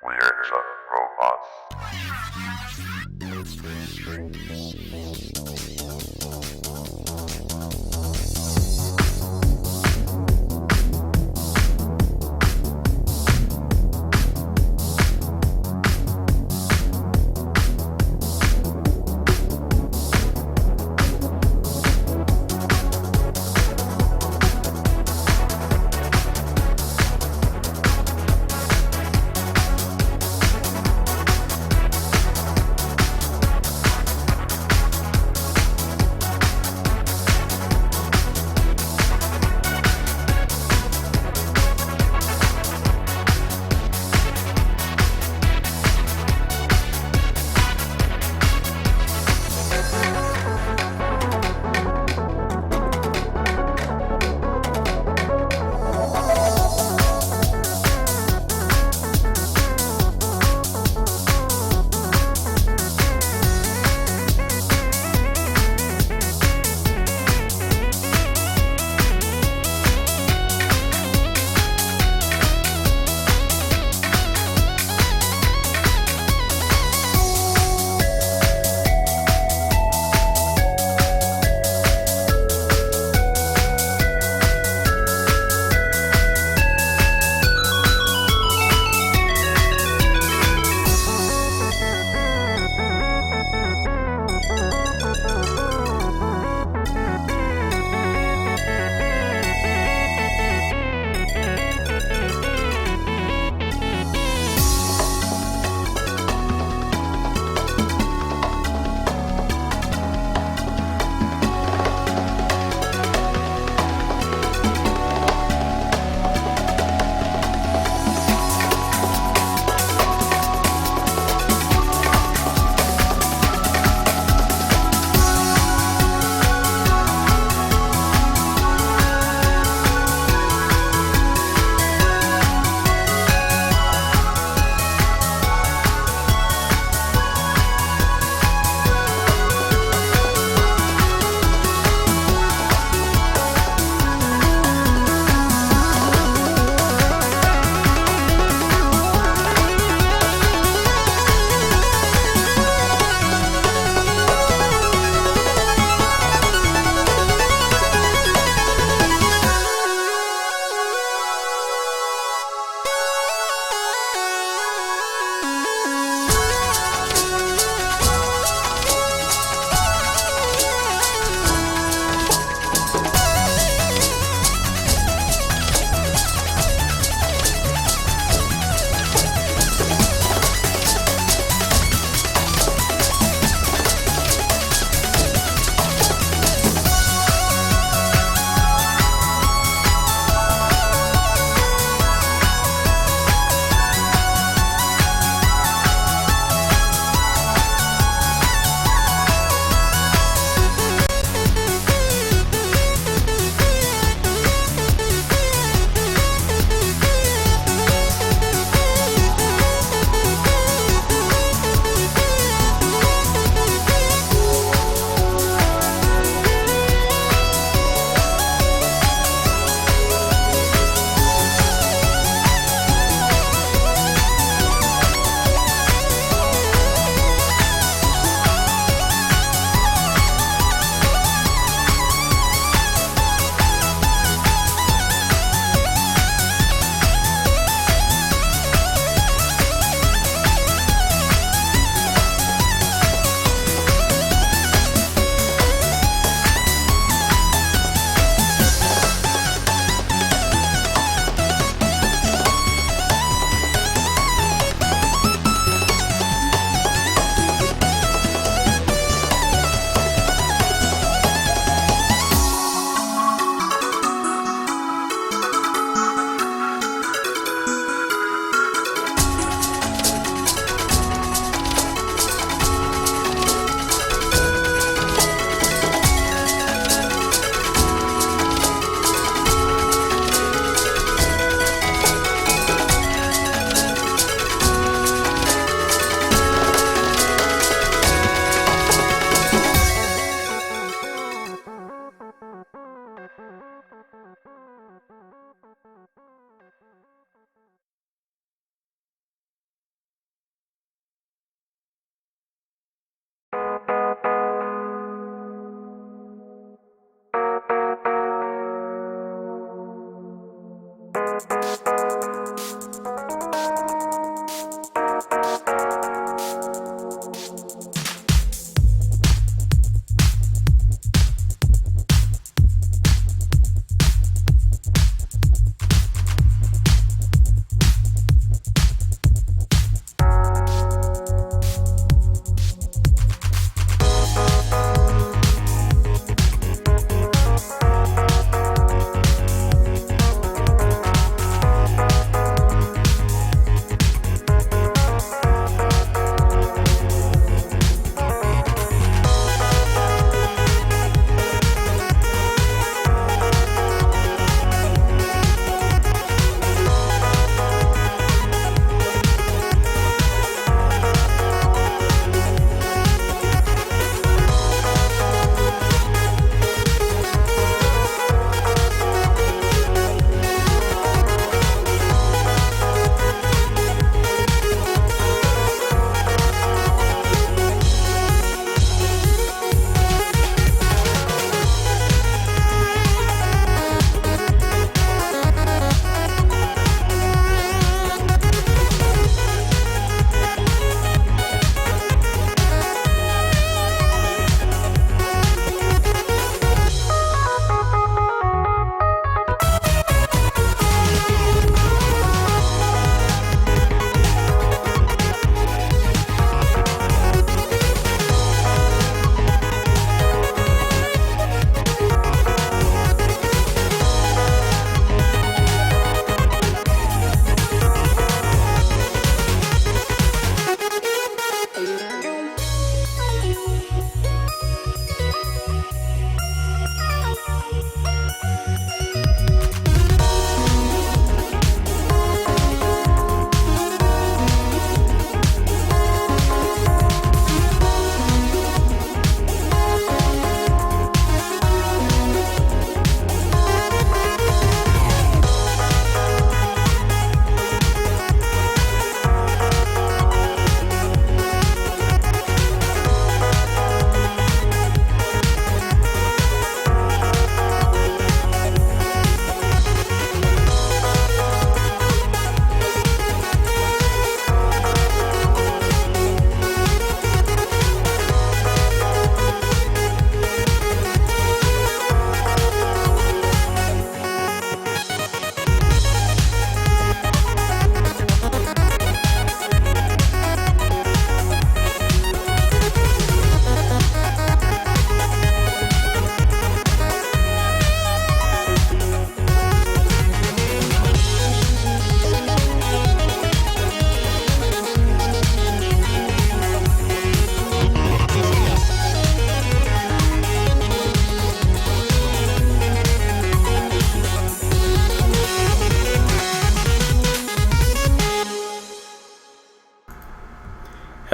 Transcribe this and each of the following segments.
We are the robots.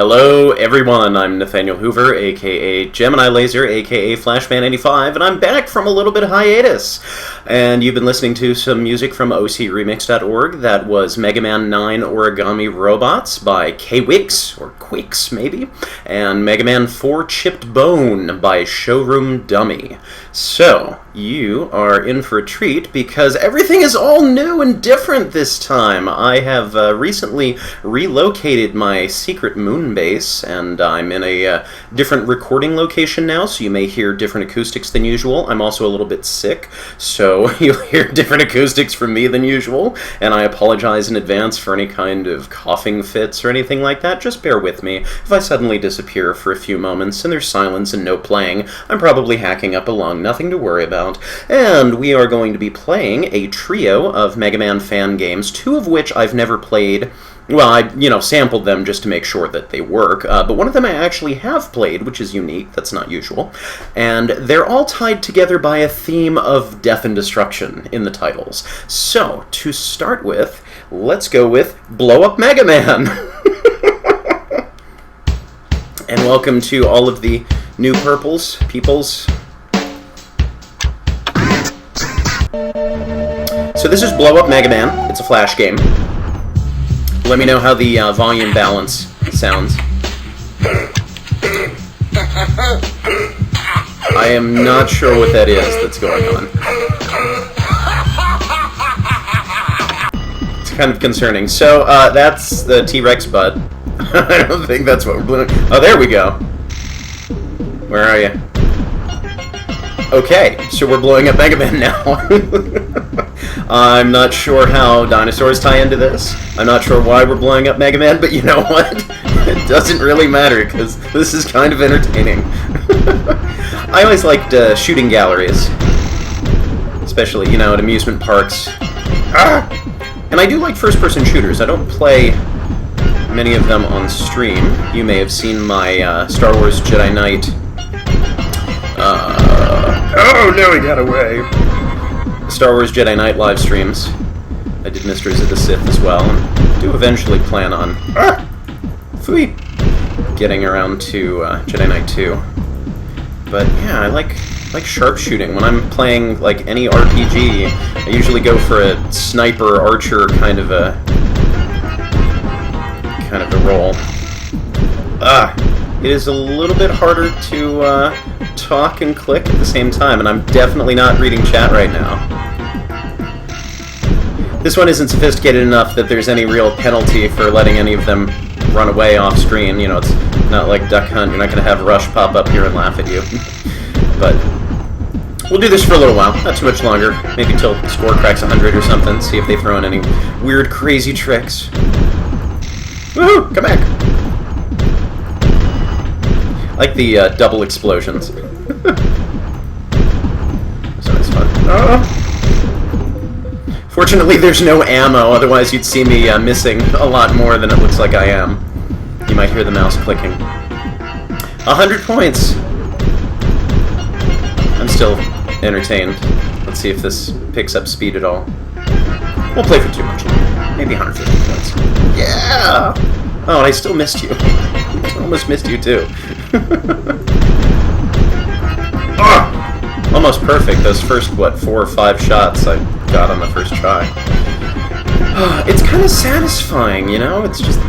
Hello everyone, I'm Nathaniel Hoover, aka Gemini Laser, aka Flashman85, and I'm back from a little bit of hiatus. And you've been listening to some music from ocremix.org. That was Mega Man 9 Origami Robots by k-wix, or Quix maybe, and Mega Man 4 Chipped Bone by Showroom Dummy. So, you are in for a treat because everything is all new and different this time. I have recently relocated my secret moon base, and I'm in a different recording location now, so you may hear different acoustics than usual. I'm also a little bit sick, so you'll hear different acoustics from me than usual, and I apologize in advance for any kind of coughing fits or anything like that. Just bear with me. If I suddenly disappear for a few moments and there's silence and no playing, I'm probably hacking up along, nothing to worry about. And we are going to be playing a trio of Mega Man fan games, two of which I've never played. Well, I, sampled them just to make sure that they work, but one of them I actually have played, which is unique, that's not usual, and they're all tied together by a theme of death and destruction in the titles. So, to start with, let's go with Blow Up Mega Man! And welcome to all of the new peoples. So this is Blow Up Mega Man. It's a Flash game. Let me know how the volume balance sounds. I am not sure what that is that's going on. It's kind of concerning. So, that's the T-Rex butt. I don't think that's what we're doing. Oh, there we go. Where are you? Okay, so we're blowing up Mega Man now. I'm not sure how dinosaurs tie into this. I'm not sure why we're blowing up Mega Man, but you know what? It doesn't really matter, because this is kind of entertaining. I always liked shooting galleries. Especially, at amusement parks. And I do like first-person shooters. I don't play many of them on stream. You may have seen my Star Wars Jedi Knight... oh no, he got away! Star Wars Jedi Knight live streams. I did Mysteries of the Sith as well, and do eventually plan on getting around to Jedi Knight 2. But yeah, I like sharpshooting. When I'm playing like any RPG, I usually go for a sniper archer kind of a role. It is a little bit harder to talk and click at the same time, and I'm definitely not reading chat right now. This one isn't sophisticated enough that there's any real penalty for letting any of them run away off screen. It's not like Duck Hunt. You're not going to have Rush pop up here and laugh at you. But we'll do this for a little while, not too much longer. Maybe till the score cracks 100 or something, see if they throw in any weird, crazy tricks. Woohoo! Come back! I like the double explosions. That's always fun. Fortunately, there's no ammo, otherwise you'd see me missing a lot more than it looks like I am. You might hear the mouse clicking. 100 points! I'm still entertained. Let's see if this picks up speed at all. Won't play for too much longer. Maybe 150 points. Yeah! Oh, and I still missed you. I almost missed you, too. Almost perfect. Those first, 4 or 5 shots I got on the first try. It's kind of satisfying, It's just...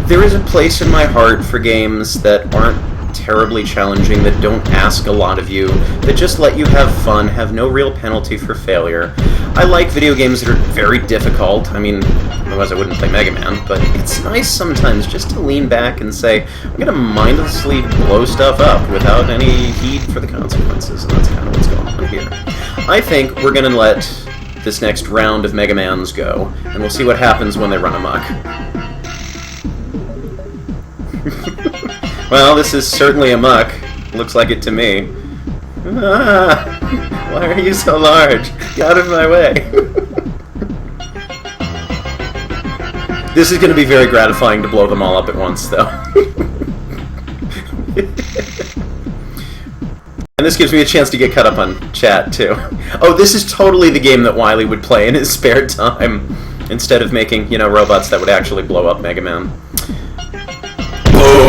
There is a place in my heart for games that aren't terribly challenging, that don't ask a lot of you, that just let you have fun, have no real penalty for failure. I like video games that are very difficult. I mean, otherwise I wouldn't play Mega Man, but it's nice sometimes just to lean back and say, I'm going to mindlessly blow stuff up without any heed for the consequences, and that's kind of what's going on here. I think we're going to let this next round of Mega Mans go, and we'll see what happens when they run amok. Well, this is certainly amok. Looks like it to me. Why are you so large? Get out of my way. This is going to be very gratifying to blow them all up at once, though. And this gives me a chance to get caught up on chat, too. Oh, this is totally the game that Wily would play in his spare time, instead of making, robots that would actually blow up Mega Man.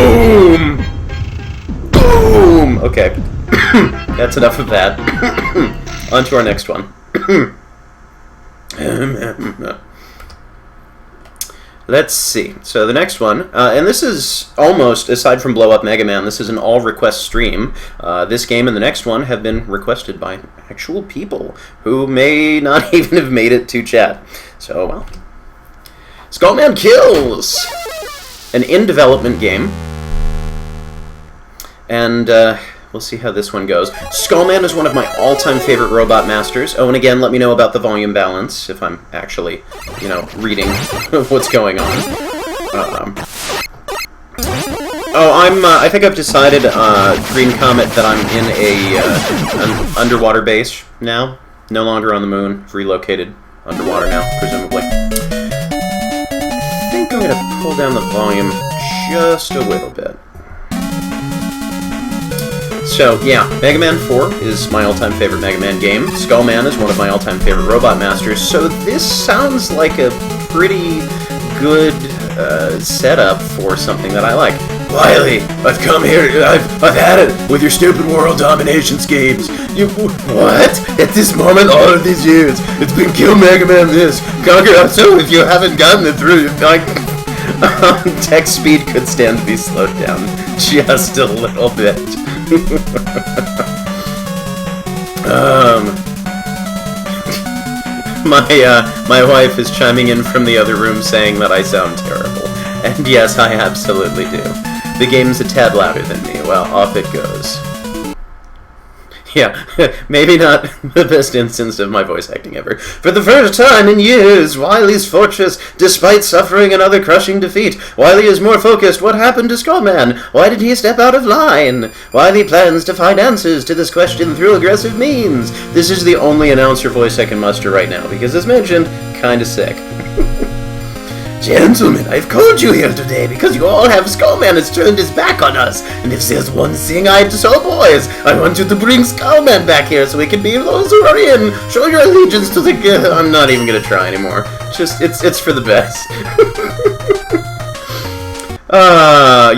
Boom! Boom! Okay. That's enough of that. On to our next one. Let's see. So the next one, and this is almost, aside from Blow Up Mega Man, this is an all-request stream. This game and the next one have been requested by actual people who may not even have made it to chat. So, well. Skullman Kills! An in-development game. And, we'll see how this one goes. Skullman is one of my all-time favorite robot masters. Oh, and again, let me know about the volume balance, if I'm actually, you know, reading what's going on. I think I've decided, Green Comet, that I'm in an underwater base now. No longer on the moon. I've relocated underwater now, presumably. I think I'm going to pull down the volume just a little bit. So, yeah, Mega Man 4 is my all-time favorite Mega Man game. Skullman is one of my all-time favorite robot masters, so this sounds like a pretty good setup for something that I like. Wily, I've come here, I've had it with your stupid world domination schemes. You, what? At this moment, all of these years, it's been kill Mega Man this, conquer us, so if you haven't gotten it through, text speed could stand to be slowed down just a little bit. My wife is chiming in from the other room saying that I sound terrible. And yes, I absolutely do. The game's a tad louder than me. Well, off it goes. Yeah, maybe not the best instance of my voice acting ever. For the first time in years, Wily's fortress, despite suffering another crushing defeat. Wily is more focused. What happened to Skullman? Why did he step out of line? Wily plans to find answers to this question through aggressive means. This is the only announcer voice I can muster right now, because as mentioned, kinda sick. Gentlemen, I've called you here today because you all have Skullman has turned his back on us. And if there's one thing I have to tell boys, I want you to bring Skullman back here so we can be those who are in. Show your allegiance to the... I'm not even going to try anymore. Just, it's for the best.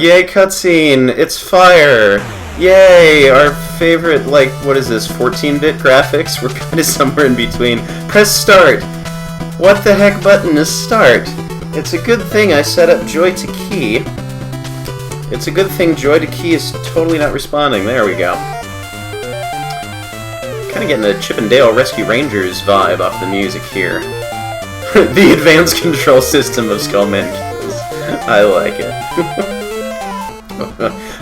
Yay cutscene. It's fire. Yay, our favorite, like, what is this, 14-bit graphics? We're kind of somewhere in between. Press start. What the heck button is start? It's a good thing I set up Joy to Key. It's a good thing Joy to Key is totally not responding. There we go. Kind of getting the Chip and Dale Rescue Rangers vibe off the music here. The advanced control system of Skullman Kills. I like it.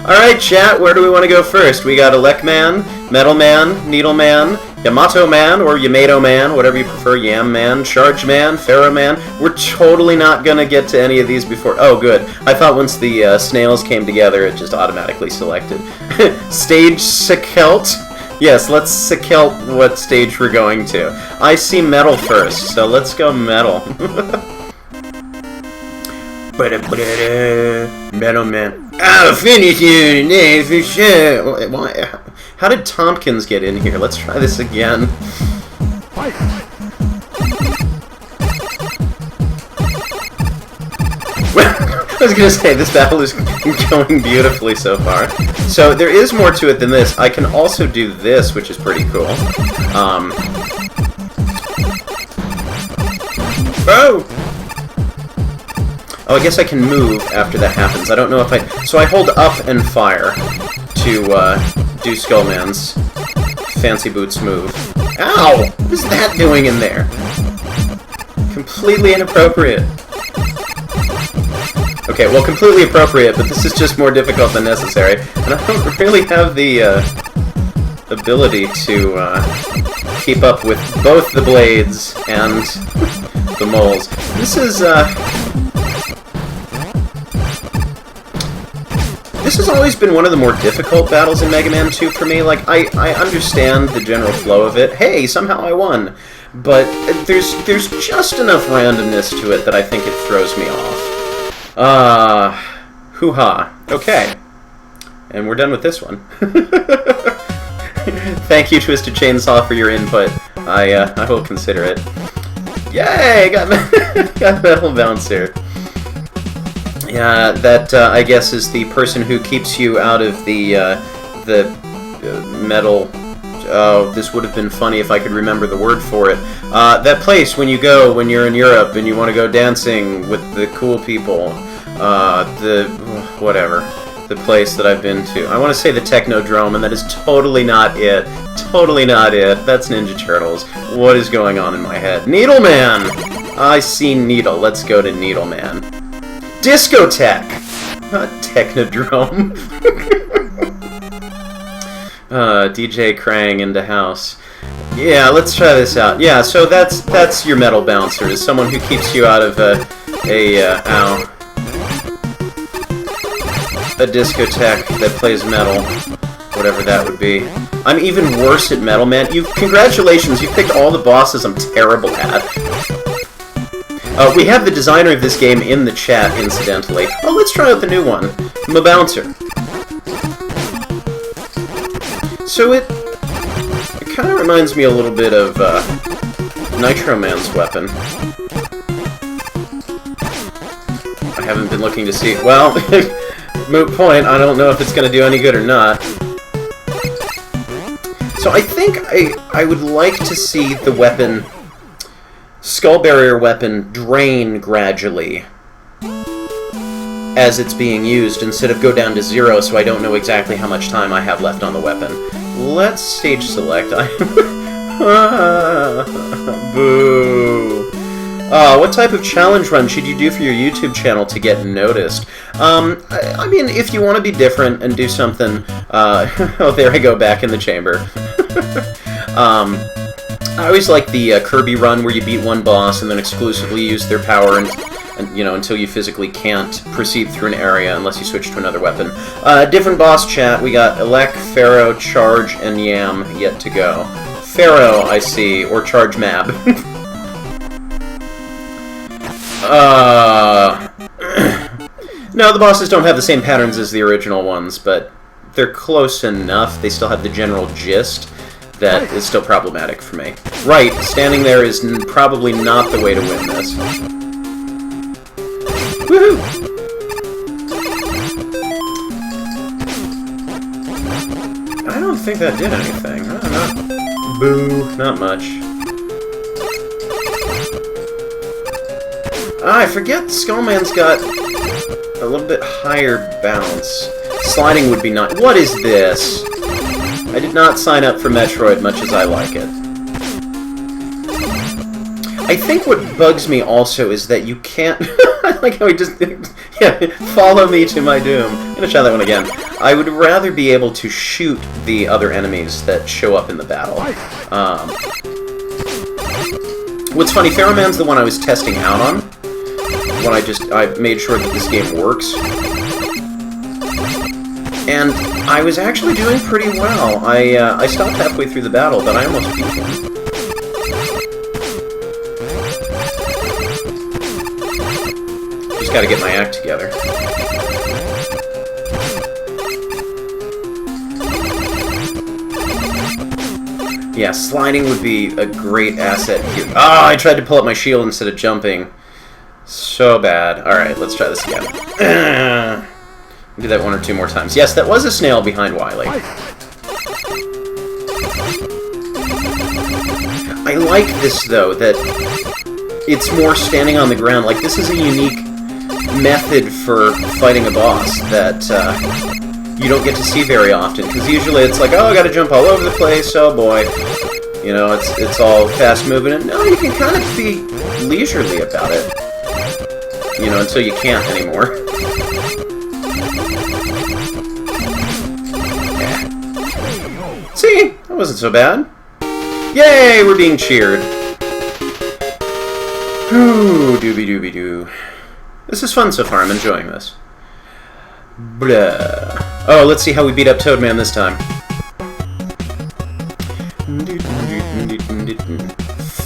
Alright, chat, where do we want to go first? We got Elec Man, Metal Man, Needle Man, Yamato Man, or Yamato Man, whatever you prefer, Yam Man, Charge Man, Pharaoh Man. We're totally not gonna get to any of these before... Oh, good. I thought once the snails came together, it just automatically selected. Stage Sekelt. Yes, let's Sekelt what stage we're going to. I see Metal first, so let's go Metal. Metal Man. I'll finish you today for sure. Why? How did Tompkins get in here? Let's try this again. I was gonna say, this battle is going beautifully so far. So, there is more to it than this. I can also do this, which is pretty cool. Oh! Oh, I guess I can move after that happens. I don't know if I... So I hold up and fire to, do Skullman's Fancy Boots move. Ow! What is that doing in there? Completely inappropriate. Okay, well, completely appropriate, but this is just more difficult than necessary. And I don't really have the, ability to, keep up with both the blades and the moles. This is, This has always been one of the more difficult battles in Mega Man 2 for me. Like, I understand the general flow of it. Hey, somehow I won. But there's just enough randomness to it that I think it throws me off. Hoo-ha. Okay. And we're done with this one. Thank you, Twisted Chainsaw, for your input. I will consider it. Yay! Got Metal Bouncer. Yeah, that I guess is the person who keeps you out of the metal. Oh, this would have been funny if I could remember the word for it. That place when you go when you're in Europe and you want to go dancing with the cool people. Whatever. The place that I've been to. I want to say the Technodrome, and that is totally not it. Totally not it. That's Ninja Turtles. What is going on in my head? Needleman! I see Needle. Let's go to Needleman. Discotheque! Not Technodrome. DJ Krang into house. Yeah, let's try this out. Yeah, so that's your metal bouncer, is someone who keeps you out of a discotheque that plays metal, whatever that would be. I'm even worse at metal, man. Congratulations, you picked all the bosses I'm terrible at. We have the designer of this game in the chat, incidentally. Oh, let's try out the new one. I'm a bouncer. So it kind of reminds me a little bit of Nitro Man's weapon. I haven't been looking to see. Well, moot point. I don't know if it's going to do any good or not. So I think I would like to see the weapon, Skull Barrier weapon, drain gradually as it's being used, instead of go down to 0, so I don't know exactly how much time I have left on the weapon. Let's stage select. Boo. What type of challenge run should you do for your YouTube channel to get noticed? I mean, if you want to be different and do something... oh, there I go, back in the chamber. I always like the Kirby run where you beat one boss and then exclusively use their power and until you physically can't proceed through an area unless you switch to another weapon. Different boss chat. We got Elec, Pharaoh, Charge, and Yam yet to go. Pharaoh, I see, or Charge Mab. No, the bosses don't have the same patterns as the original ones, but they're close enough. They still have the general gist that is still problematic for me. Right, standing there is probably not the way to win this. Woohoo! I don't think that did anything. Boo, not much. I forget Skullman's got a little bit higher bounce. Sliding would be not. What is this? I did not sign up for Metroid much as I like it. I think what bugs me also is that you can't... I like how he just... yeah, follow me to my doom. I'm gonna try that one again. I would rather be able to shoot the other enemies that show up in the battle. What's funny, Pharaoh Man's the one I was testing out on. When I made sure that this game works. And I was actually doing pretty well. I stopped halfway through the battle, but I almost beat him. Just gotta get my act together. Yeah, sliding would be a great asset here. Ah, I tried to pull up my shield instead of jumping. So bad. Alright, let's try this again. Do that one or two more times. Yes, that was a snail behind Wily. I like this, though, that it's more standing on the ground. Like, this is a unique method for fighting a boss that you don't get to see very often. Because usually it's like, oh, I gotta jump all over the place, oh boy. You know, it's all fast-moving. And no, you can kind of be leisurely about it. You know, until you can't anymore. Yeah. See? That wasn't so bad. Yay! We're being cheered. Ooh, doobie-doobie-doo. This is fun so far. I'm enjoying this. Blah. Oh, let's see how we beat up Toadman this time.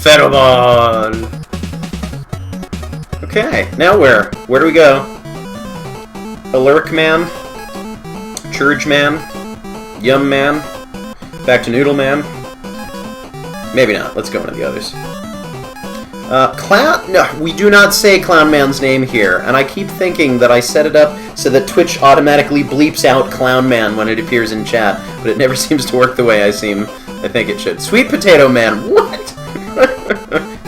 Fettleball! Okay, now where? Where do we go? Alurk Man? Churge Man? Yum Man? Back to Noodle Man? Maybe not. Let's go into the others. Clown? No, we do not say Clown Man's name here, and I keep thinking that I set it up so that Twitch automatically bleeps out Clown Man when it appears in chat, but it never seems to work the way I think it should. Sweet Potato Man, what?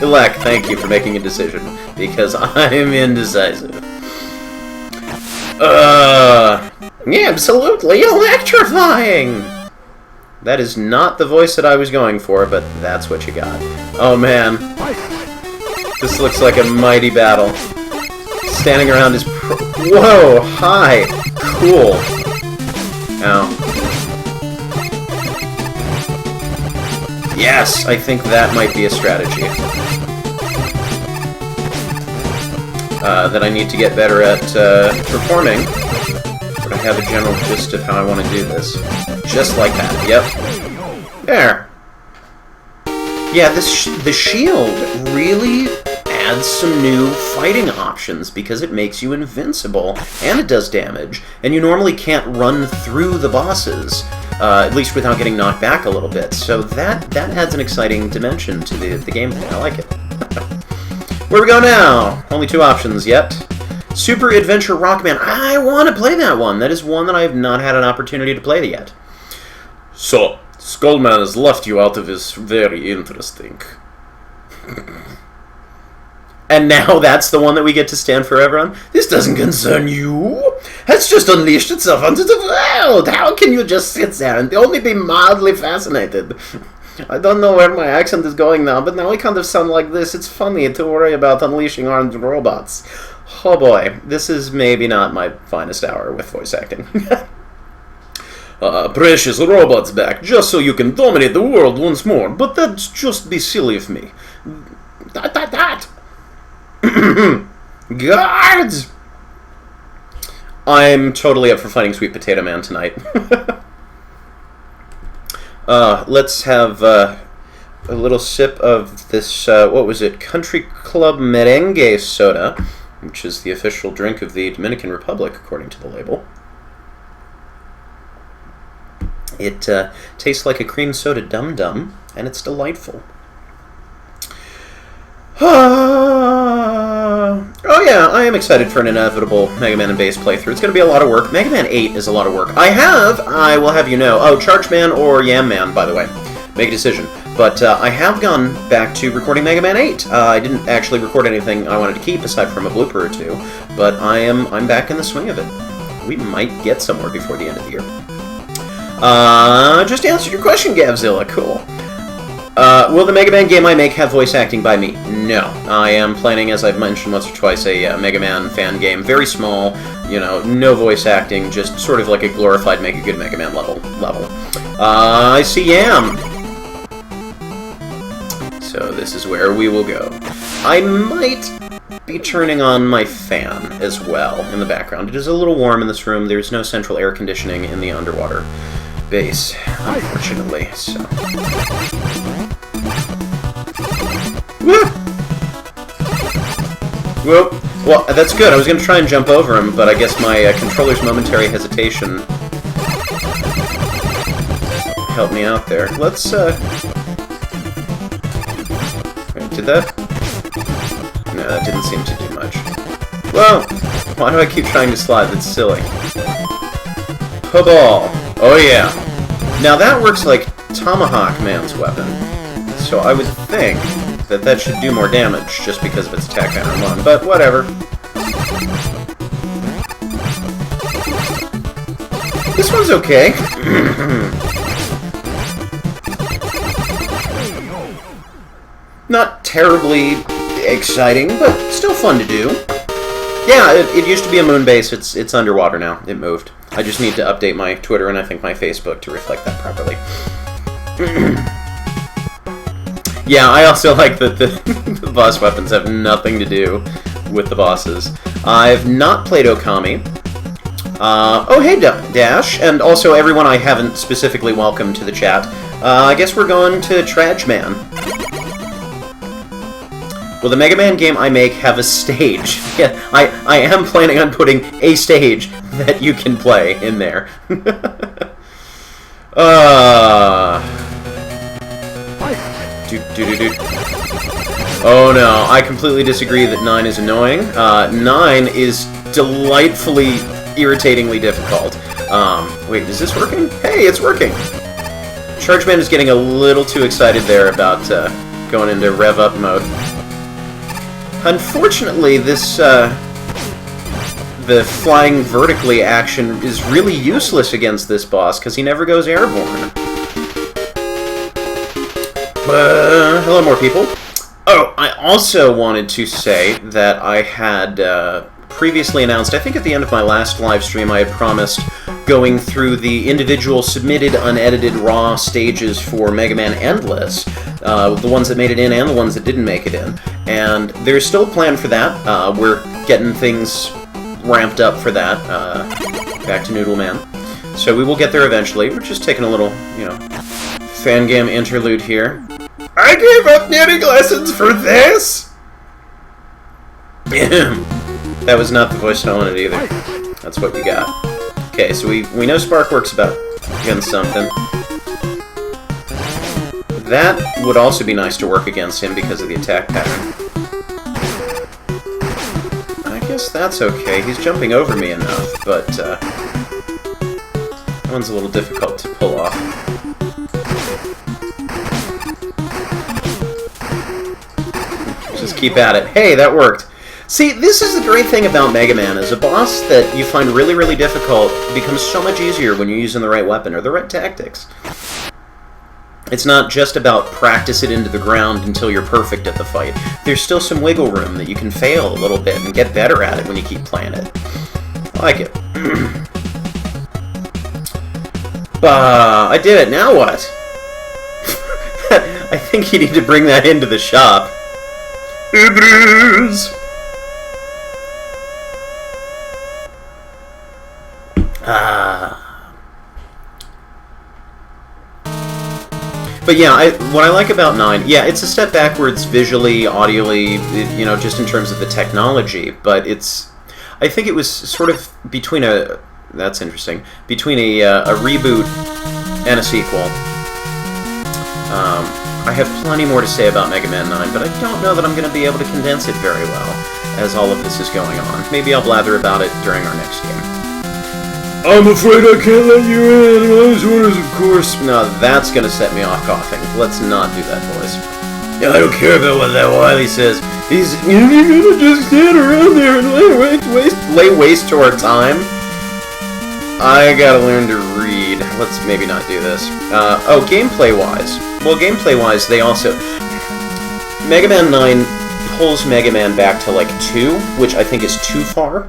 Elec, thank you for making a decision, because I'm indecisive. Absolutely electrifying! That is not the voice that I was going for, but that's what you got. Oh man. This looks like a mighty battle. Standing around is whoa! Hi! Cool. Ow. Yes! I think that might be a strategy. That I need to get better at performing. But I have a general gist of how I want to do this. Just like that. Yep. There. Yeah, the shield really adds some new fighting options because it makes you invincible, and it does damage, and you normally can't run through the bosses, at least without getting knocked back a little bit. So that adds an exciting dimension to the gameplay. I like it. Where we go now? Only 2 options yet. Super Adventure Rockman. I want to play that one. That is one that I have not had an opportunity to play yet. So, Skullman has left you out of his very interesting. And now that's the one that we get to stand forever on? This doesn't concern you. It's just unleashed itself onto the world. How can you just sit there and only be mildly fascinated? I don't know where my accent is going now, but now I kind of sound like this. It's funny to worry about unleashing armed robots. Oh boy, this is maybe not my finest hour with voice acting. Precious robots back, just so you can dominate the world once more, but that'd just be silly of me. That! Guards! I'm totally up for fighting Sweet Potato Man tonight. Let's have a little sip of this, what was it, Country Club Merengue soda, which is the official drink of the Dominican Republic, according to the label. It tastes like a cream soda dum-dum, and it's delightful. Oh yeah, I am excited for an inevitable Mega Man and Bass playthrough. It's going to be a lot of work. Mega Man 8 is a lot of work. I will have you know, Charge Man or Yam Man, by the way. Make a decision. But I have gone back to recording Mega Man 8. I didn't actually record anything I wanted to keep, aside from a blooper or 2, but I'm back in the swing of it. We might get somewhere before the end of the year. Just answered your question, Gavzilla. Cool. Will the Mega Man game I make have voice acting by me? No. I am planning, as I've mentioned once or twice, a Mega Man fan game. Very small, no voice acting, just sort of like a glorified Make a Good Mega Man level. I see Yam. So this is where we will go. I might be turning on my fan as well in the background. It is a little warm in this room. There's no central air conditioning in the underwater base, unfortunately, so... Whoop! Well, that's good. I was going to try and jump over him, but I guess my controller's momentary hesitation helped me out there. Let's, Wait, did that? No, that didn't seem to do much. Well, why do I keep trying to slide? That's silly. Ball. Oh yeah. Now that works like Tomahawk Man's weapon, so I would think that should do more damage just because of its attack counter 1, but whatever. This one's okay. Not terribly exciting, but still fun to do. Yeah, it used to be a moon base. It's underwater now. It moved. I just need to update my Twitter and I think my Facebook to reflect that properly. Yeah, I also like that the boss weapons have nothing to do with the bosses. I've not played Okami. Oh, hey, Dash, and also everyone I haven't specifically welcomed to the chat. I guess we're going to Traj Man. Will the Mega Man game I make have a stage? Yeah, I am planning on putting a stage that you can play in there. Oh no, I completely disagree that 9 is annoying. 9 is delightfully, irritatingly difficult. Wait, is this working? Hey, it's working! Chargeman is getting a little too excited there about going into rev-up mode. Unfortunately, this, the flying vertically action is really useless against this boss, because he never goes airborne. Hello, more people. Oh, I also wanted to say that I had previously announced, I think at the end of my last live stream, I had promised going through the individual submitted unedited raw stages for Mega Man Endless, the ones that made it in and the ones that didn't make it in. And there's still a plan for that. We're getting things ramped up for that, back to Noodle Man. So we will get there eventually. We're just taking a little, you know, Fangame interlude here. I gave up knitting lessons for this! That was not the voice I wanted either. That's what you got. Okay, so we know Spark works about against something. That would also be nice to work against him because of the attack pattern. I guess that's okay. He's jumping over me enough, but that one's a little difficult to pull off. Just keep at it. Hey, that worked. See, this is the great thing about Mega Man, is a boss that you find really, really difficult becomes so much easier when you're using the right weapon or the right tactics. It's not just about practice it into the ground until you're perfect at the fight. There's still some wiggle room that you can fail a little bit and get better at it when you keep playing it. I like it. I did it, now what? I think you need to bring that into the shop. Ibris! But yeah, what I like about 9, yeah, it's a step backwards visually, audially, you know, just in terms of the technology, but it's, I think it was sort of between a, that's interesting, between a reboot and a sequel. I have plenty more to say about Mega Man 9, but I don't know that I'm going to be able to condense it very well as all of this is going on. Maybe I'll blather about it during our next game. I'm afraid I can't let you in. Those orders, of course. No, that's going to set me off coughing. Let's not do that, boys. Yeah, I don't care about what that Wily says. He's, you're going to just stand around there and lay waste to our time? I gotta learn to read. Let's maybe not do this. Oh, gameplay-wise. Well, gameplay-wise, they also... Mega Man 9 pulls Mega Man back to, like, 2, which I think is too far.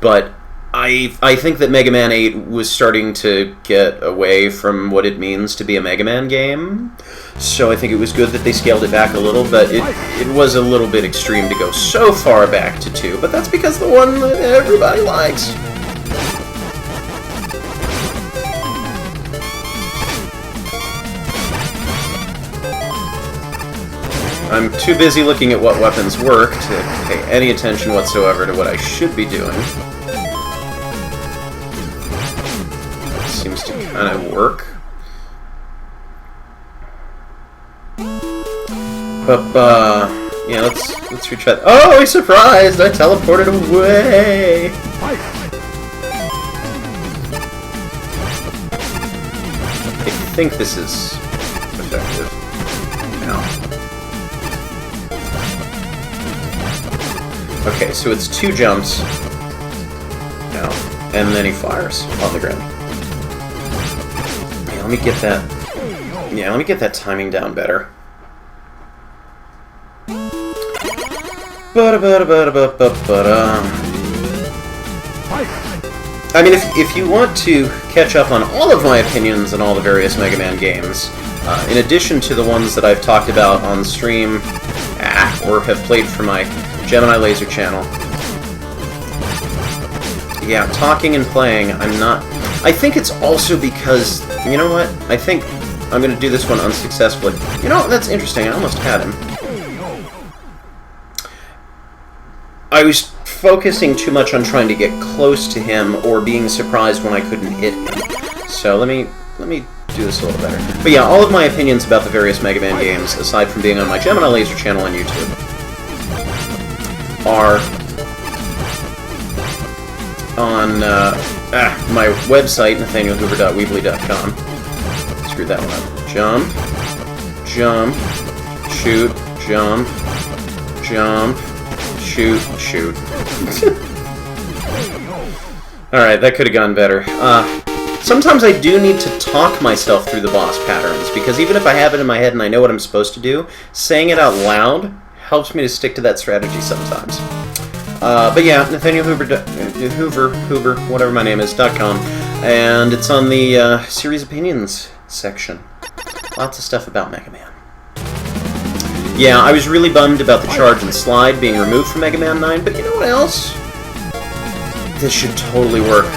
But I think that Mega Man 8 was starting to get away from what it means to be a Mega Man game. So I think it was good that they scaled it back a little, but it was a little bit extreme to go so far back to 2. But that's because the one that everybody likes. I'm too busy looking at what weapons work to pay any attention whatsoever to what I should be doing. Seems to kind of work. But, yeah, let's retry. Oh, he's surprised! I teleported away! I think this is effective. Now. Okay, so it's 2 jumps. Now, and then he fires on the ground. Yeah, let me get that. Yeah, let me get that timing down better. I mean, if you want to catch up on all of my opinions on all the various Mega Man games, in addition to the ones that I've talked about on stream, or have played for my Gemini Laser channel. Yeah, talking and playing, I'm not... I think it's also because, you know what? I think I'm going to do this one unsuccessfully. You know, that's interesting. I almost had him. I was focusing too much on trying to get close to him or being surprised when I couldn't hit him. So let me do this a little better. But yeah, all of my opinions about the various Mega Man games, aside from being on my Gemini Laser channel on YouTube, are on my website, nathanielhoover.weebly.com. Screwed that one up. Jump, jump, shoot, jump, jump, shoot, shoot. Alright, that could have gone better. Sometimes I do need to talk myself through the boss patterns, because even if I have it in my head and I know what I'm supposed to do, saying it out loud helps me to stick to that strategy sometimes. But yeah, Nathaniel Hoover, whatever my name is, .com, and it's on the Series Opinions section. Lots of stuff about Mega Man. Yeah, I was really bummed about the charge and slide being removed from Mega Man 9, but you know what else? This should totally work.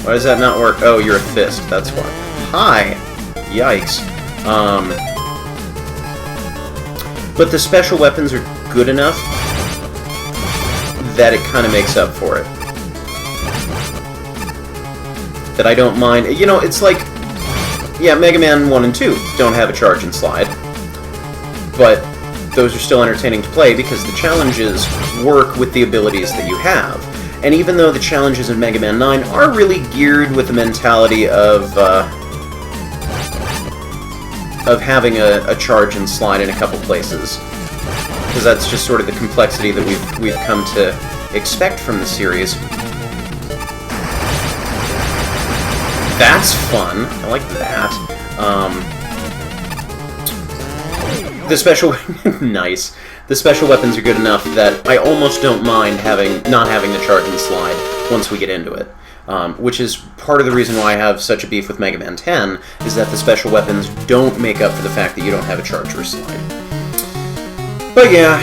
Why does that not work? Oh, you're a fist, that's why. Hi! Yikes. But the special weapons are good enough that it kind of makes up for it. That I don't mind. You know, it's like... Yeah, Mega Man 1 and 2 don't have a charge and slide. But those are still entertaining to play because the challenges work with the abilities that you have. And even though the challenges in Mega Man 9 are really geared with the mentality of having a charge and slide in a couple places, because that's just sort of the complexity that we've come to expect from the series. That's fun. I like that. The special nice. The special weapons are good enough that I almost don't mind not having the charge and slide once we get into it. Which is part of the reason why I have such a beef with Mega Man 10, is that the special weapons don't make up for the fact that you don't have a charge or a slide. But yeah.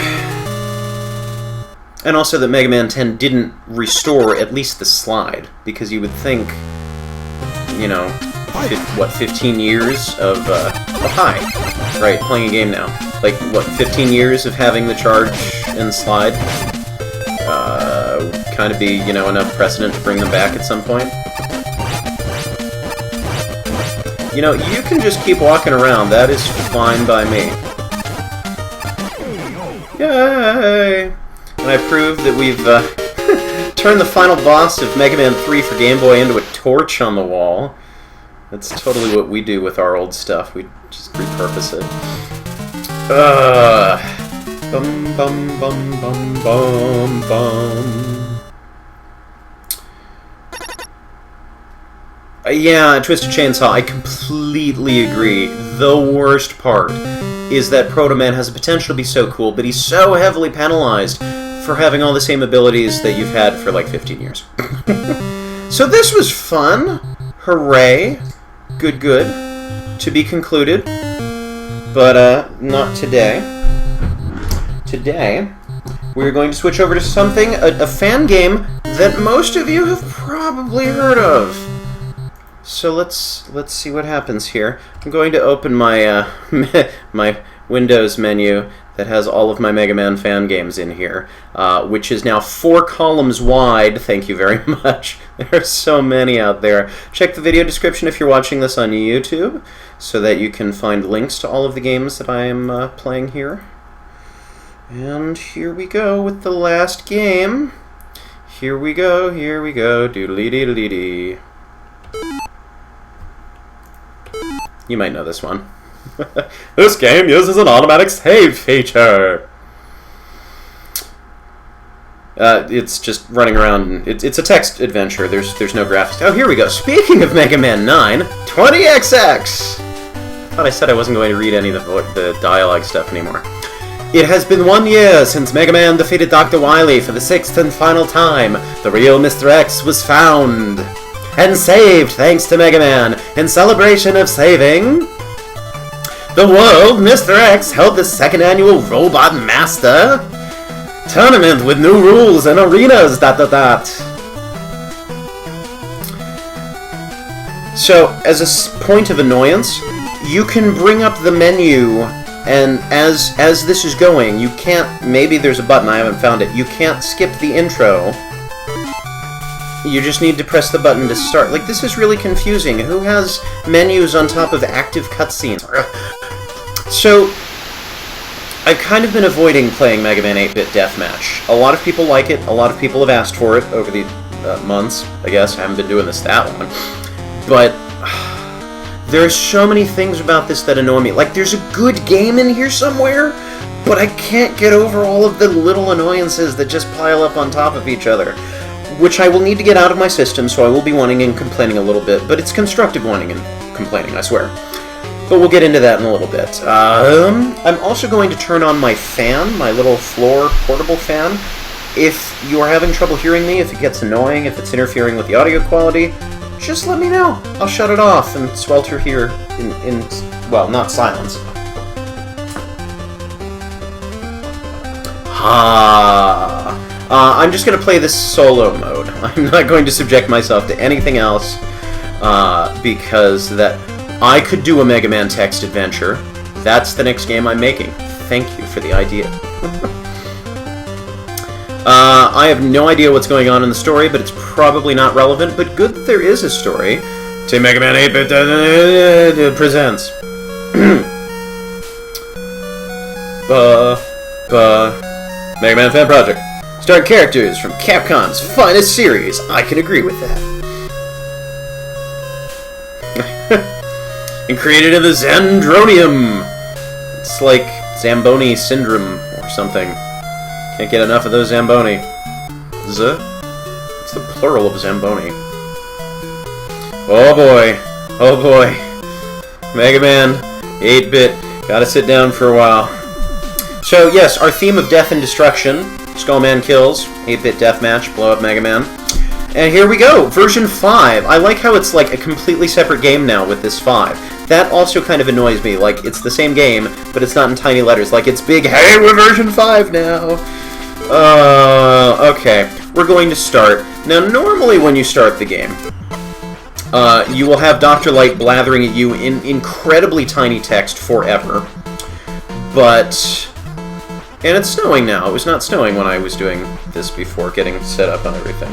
And also that Mega Man 10 didn't restore at least the slide, because you would think, you know, 15 years of, hi, right, playing a game now. Like, what, 15 years of having the charge and slide? Kind of be, you know, enough precedent to bring them back at some point. You know, you can just keep walking around. That is fine by me. Yay! And I proved that we've turned the final boss of Mega Man 3 for Game Boy into a torch on the wall. That's totally what we do with our old stuff. We just repurpose it. Bum bum bum bum bum bum. Yeah, Twisted Chainsaw, I completely agree. The worst part is that Proto Man has the potential to be so cool, but he's so heavily penalized for having all the same abilities that you've had for like 15 years. So this was fun. Hooray. Good, good. To be concluded. But, not today. Today, we're going to switch over to something, a fan game that most of you have probably heard of. So let's see what happens here. I'm going to open my my Windows menu that has all of my Mega Man fan games in here, which is now 4 columns wide. Thank you very much. There are so many out there. Check the video description if you're watching this on YouTube, so that you can find links to all of the games that I am playing here. And here we go with the last game. Here we go, doodly-dee-dee-dee. You might know this one. This game uses an automatic save feature. It's just running around. It's a text adventure. There's no graphics. Oh, here we go. Speaking of Mega Man 9, 20XX! I thought I said I wasn't going to read any of the dialogue stuff anymore. It has been 1 year since Mega Man defeated Dr. Wily for the 6th and final time. The real Mr. X was found and saved thanks to Mega Man. In celebration of saving the world, Mr. X held the 2nd annual Robot Master Tournament with new rules and arenas, ... So, as a point of annoyance, you can bring up the menu, and as this is going, you can't, maybe there's a button, I haven't found it, you can't skip the intro You just need to press the button to start. Like, this is really confusing. Who has menus on top of active cutscenes? So, I've kind of been avoiding playing Mega Man 8-bit Deathmatch. A lot of people like it. A lot of people have asked for it over the months, I guess. I haven't been doing this that long. But there's so many things about this that annoy me. Like, there's a good game in here somewhere, but I can't get over all of the little annoyances that just pile up on top of each other, which I will need to get out of my system, so I will be whining and complaining a little bit, but it's constructive whining and complaining, I swear. But we'll get into that in a little bit. I'm also going to turn on my fan, my little floor portable fan. If you are having trouble hearing me, if it gets annoying, if it's interfering with the audio quality, just let me know. I'll shut it off and swelter here in well, not silence. I'm just going to play this solo mode. I'm not going to subject myself to anything else, because I could do a Mega Man text adventure. That's the next game I'm making. Thank you for the idea. I have no idea what's going on in the story, but it's probably not relevant, but good that there is a story. To Mega Man 8-bit presents. Mega Man Fan Project. Starring characters from Capcom's finest series. I can agree with that. And created in the Zandronium. It's like Zamboni Syndrome or something. Can't get enough of those Zamboni. It's the plural of Zamboni. Oh boy. Oh boy. Mega Man 8-bit. Gotta sit down for a while. So yes, our theme of death and destruction. Skullman kills, 8-bit deathmatch, blow up Mega Man. And here we go, version 5. I like how it's like a completely separate game now with this 5. That also kind of annoys me. Like, it's the same game, but it's not in tiny letters. Like, it's big, hey, we're version 5 now. Okay. We're going to start. Now, normally when you start the game, you will have Dr. Light blathering at you in incredibly tiny text forever. But... And it's snowing now. It was not snowing when I was doing this before, getting set up on everything.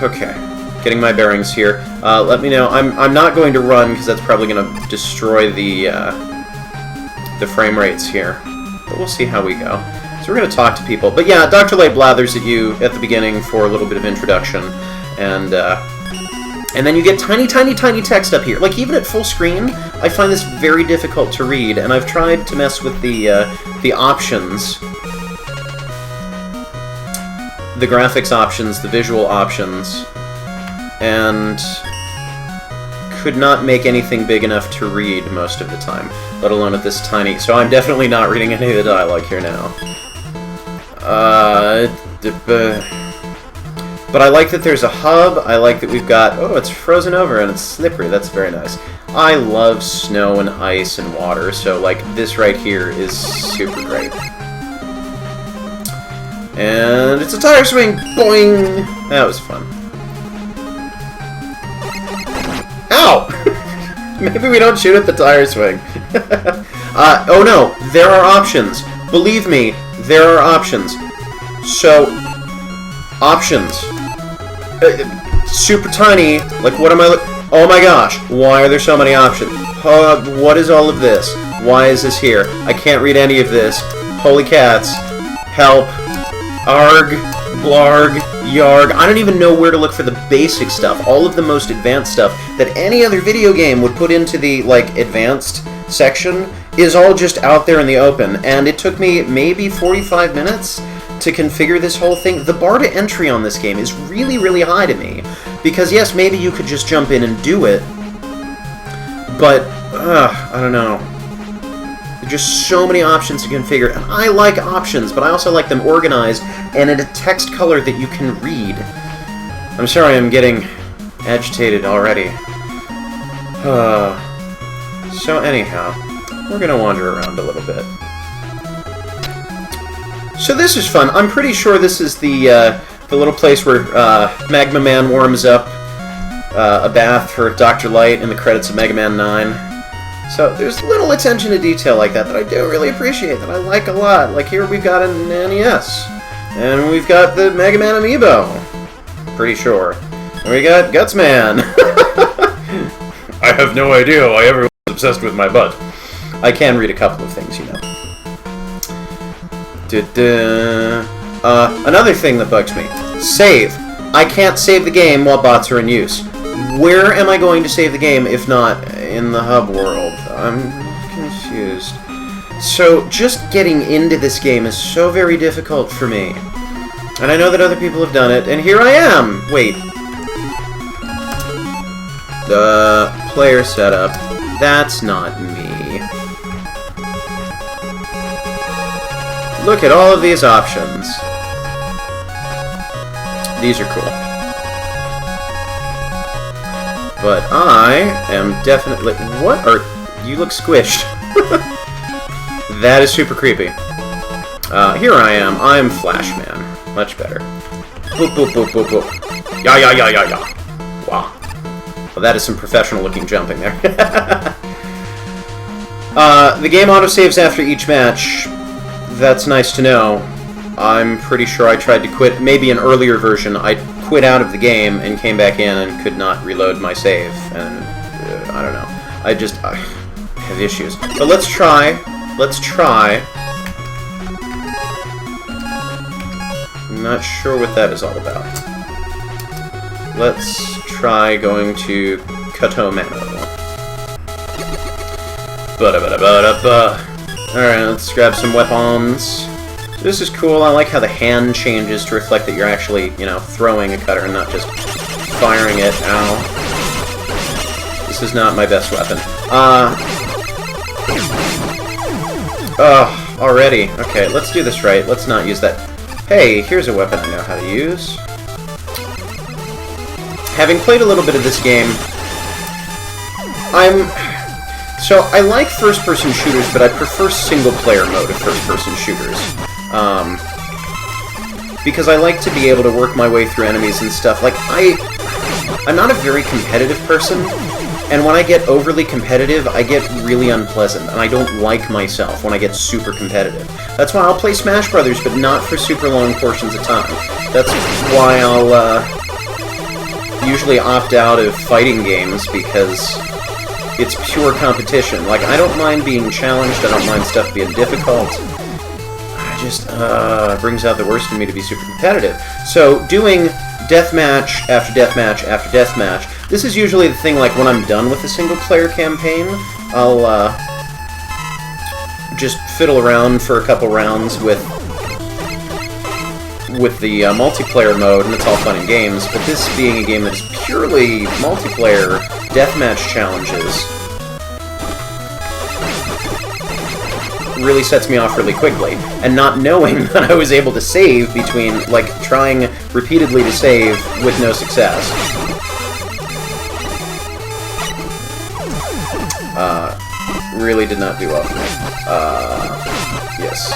Okay. Getting my bearings here. Let me know. I'm not going to run, because that's probably going to destroy the frame rates here. But we'll see how we go. So we're going to talk to people. But yeah, Dr. Light blathers at you at the beginning for a little bit of introduction. And then you get tiny, tiny, tiny text up here. Like, even at full screen, I find this very difficult to read, and I've tried to mess with the options. The graphics options, the visual options, and could not make anything big enough to read most of the time, let alone at this tiny... So I'm definitely not reading any of the dialogue here now. But I like that there's a hub. I like that we've got... Oh, it's frozen over and it's slippery. That's very nice. I love snow and ice and water, so, like, this right here is super great. And it's a tire swing! Boing! That was fun. Ow! Maybe we don't shoot at the tire swing. Oh no, there are options. Believe me, there are options. So, options. Super tiny. Like, what am I oh my gosh, why are there so many options? What is all of this? Why is this here? I can't read any of this. Holy cats. Help. Arg. Blarg. Yarg. I don't even know where to look for the basic stuff. All of the most advanced stuff that any other video game would put into the, like, advanced section is all just out there in the open. And it took me maybe 45 minutes to configure this whole thing. The bar to entry on this game is really, really high to me. Because, yes, maybe you could just jump in and do it, but, I don't know. There are just so many options to configure, and I like options, but I also like them organized and in a text color that you can read. I'm sorry I'm getting agitated already. So anyhow, we're gonna wander around a little bit. So this is fun. I'm pretty sure this is the little place where Magma Man warms up a bath for Dr. Light in the credits of Mega Man 9. So there's little attention to detail like that I do really appreciate, that I like a lot. Like here we've got an NES, and we've got the Mega Man Amiibo. Pretty sure. And we got Gutsman! I have no idea why everyone's obsessed with my butt. I can read a couple of things, you know. Another thing that bugs me. Save. I can't save the game while bots are in use. Where am I going to save the game if not in the hub world? I'm confused. So, just getting into this game is so very difficult for me. And I know that other people have done it, and here I am! Wait. The player setup. That's not me. Look at all of these options. These are cool. But I am definitely... What are... You look squished. That is super creepy. Here I am. I'm Flashman. Much better. Boop, boop, boop, boop, boop. Ya, ya, ya, ya, ya. Wow. Well, that is some professional-looking jumping there. The game autosaves after each match. That's nice to know. I'm pretty sure I tried to quit. Maybe an earlier version, I quit out of the game and came back in and could not reload my save. And, I don't know. I have issues. But let's try. Let's try. I'm not sure what that is all about. Let's try going to Katomano. Alright, let's grab some weapons. This is cool. I like how the hand changes to reflect that you're actually, you know, throwing a cutter and not just firing it. Ow. This is not my best weapon. Already. Okay, let's do this right. Let's not use that. Hey, here's a weapon I know how to use. Having played a little bit of this game, So, I like first-person shooters, but I prefer single-player mode of first-person shooters. Because I like to be able to work my way through enemies and stuff. Like, I'm not a very competitive person, and when I get overly competitive, I get really unpleasant, and I don't like myself when I get super competitive. That's why I'll play Smash Brothers, but not for super long portions of time. That's why I'll, usually opt out of fighting games, because it's pure competition. Like, I don't mind being challenged, I don't mind stuff being difficult. I just, brings out the worst in me to be super competitive. So, doing deathmatch after deathmatch after deathmatch, this is usually the thing, like, when I'm done with a single-player campaign, I'll, just fiddle around for a couple rounds with the multiplayer mode, and it's all fun and games, but this being a game that is purely multiplayer deathmatch challenges really sets me off really quickly. And not knowing that I was able to save between, like, trying repeatedly to save with no success. Really did not do well for me. Yes.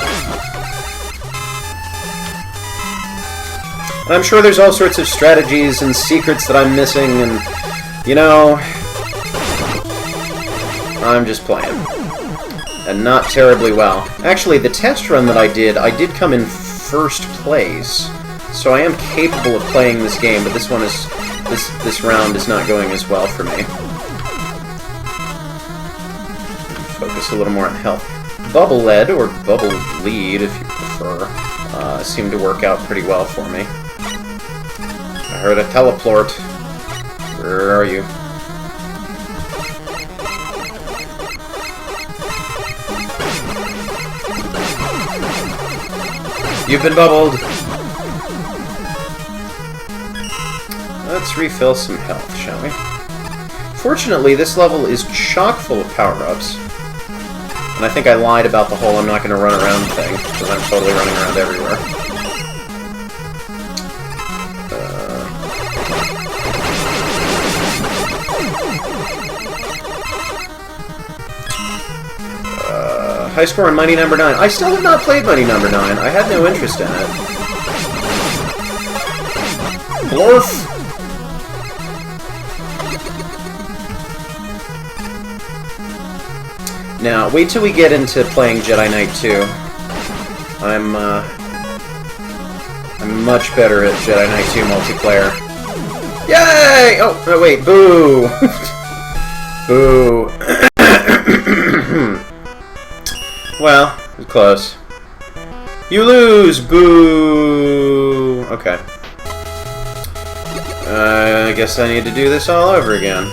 And I'm sure there's all sorts of strategies and secrets that I'm missing, and, you know, I'm just playing. And not terribly well. Actually, the test run that I did come in first place, so I am capable of playing this game, but this one is, this round is not going as well for me. Focus a little more on health. Bubble lead, or bubble lead if you prefer, seem to work out pretty well for me. I heard a teleplort. Where are you? You've been bubbled! Let's refill some health, shall we? Fortunately, this level is chock full of power-ups. And I think I lied about the whole I'm not going to run around thing, because I'm totally running around everywhere. High score on Mighty Number 9. I still have not played Mighty Number 9. I had no interest in it. Blurf! Now, wait till we get into playing Jedi Knight 2. I'm much better at Jedi Knight 2 multiplayer. Yay! Oh, no, wait, boo! Boo. Well, it's close. You lose! Boo! Okay. I guess I need to do this all over again.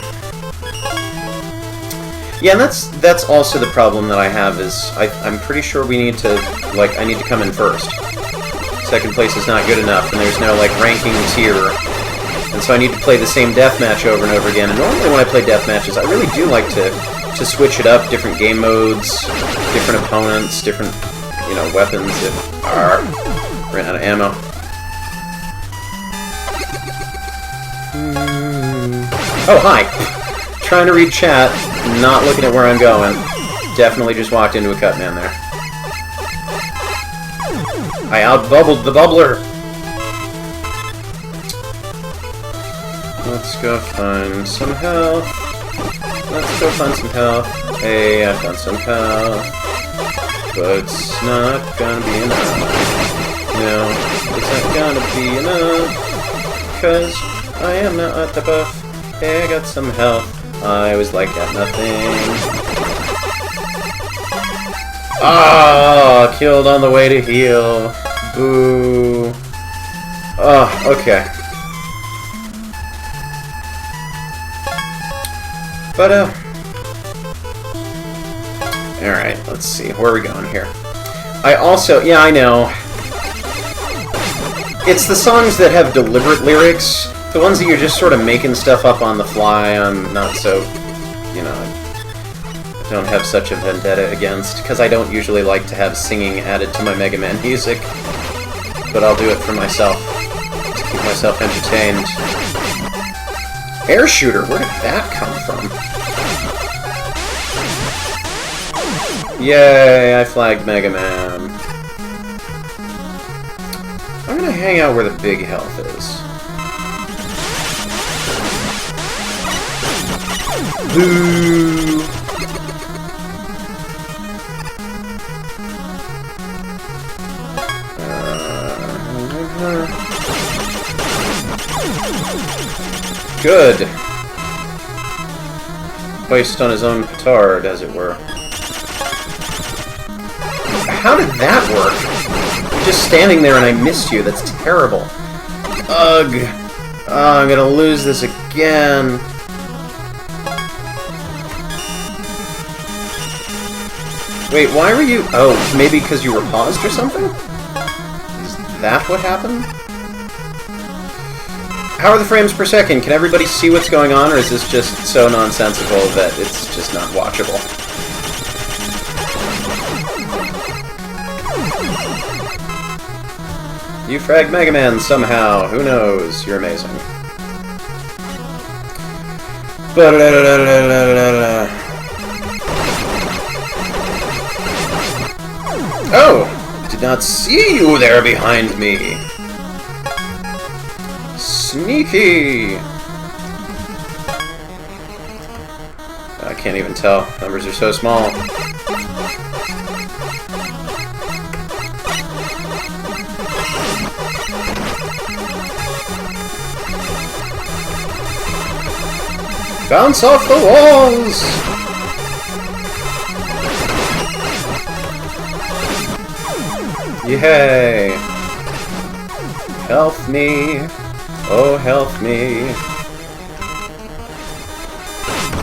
Yeah, and that's also the problem that I have is I'm pretty sure we need to, like, I need to come in first. Second place is not good enough, and there's no, like, ranking tier. And so I need to play the same deathmatch over and over again. And normally when I play deathmatches, I really do like to switch it up, different game modes, different opponents, different, you know, weapons. Ran out of ammo. Oh, hi! Trying to read chat, not looking at where I'm going. Definitely just walked into a cut man there. I out-bubbled the bubbler! Let's go find some health. Let's go find some health. Hey, I found some health. But it's not gonna be enough. No, it's not gonna be enough. 'Cause I am not at the buff. Hey, I got some health. I was like at nothing. Ah, killed on the way to heal. Boo. Oh, okay. But, alright, let's see. Where are we going here? I also... Yeah, I know. It's the songs that have deliberate lyrics. The ones that you're just sort of making stuff up on the fly, I'm not so... You know, I don't have such a vendetta against, because I don't usually like to have singing added to my Mega Man music. But I'll do it for myself, to keep myself entertained. Air shooter, where did that come from? Yay, I flagged Mega Man. I'm gonna hang out where the big health is. Boo! Good! Placed on his own petard, as it were. How did that work? You're just standing there and I missed you. That's terrible. Ugh. Oh, I'm gonna lose this again. Wait, why were you... Oh, maybe because you were paused or something? Is that what happened? How are the frames per second? Can everybody see what's going on, or is this just so nonsensical that it's just not watchable? You fragged Mega Man somehow. Who knows? You're amazing. Oh! Did not see you there behind me. Sneaky! I can't even tell. Numbers are so small. Bounce off the walls! Yay! Help me! Oh, help me!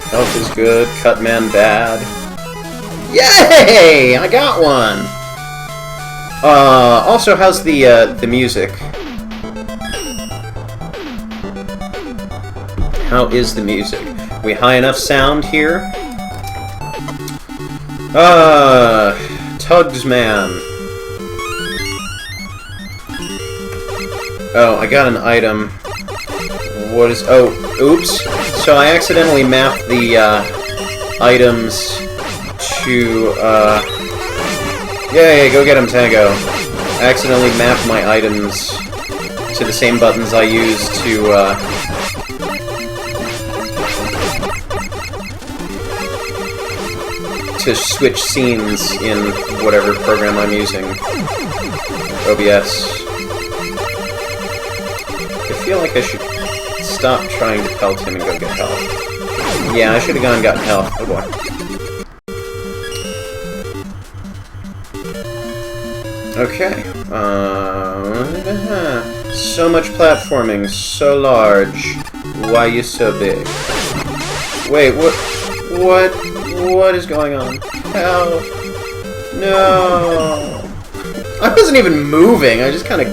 Health is good, cut man bad. Yay! I got one! Also, how's the music? How is the music? We high enough sound here? Tugs man. Oh, I got an item. What is... Oh, oops. So I accidentally mapped the, items to, Yay, go get him, Tango. I accidentally mapped my items to the same buttons I use to switch scenes in whatever program I'm using. OBS. I feel like I should stop trying to pelt him and go get health. Yeah, I should have gone and gotten health. Oh boy. Okay. So much platforming, so large. Why you so big? Wait, what is going on? Help! No! I wasn't even moving, I just kind of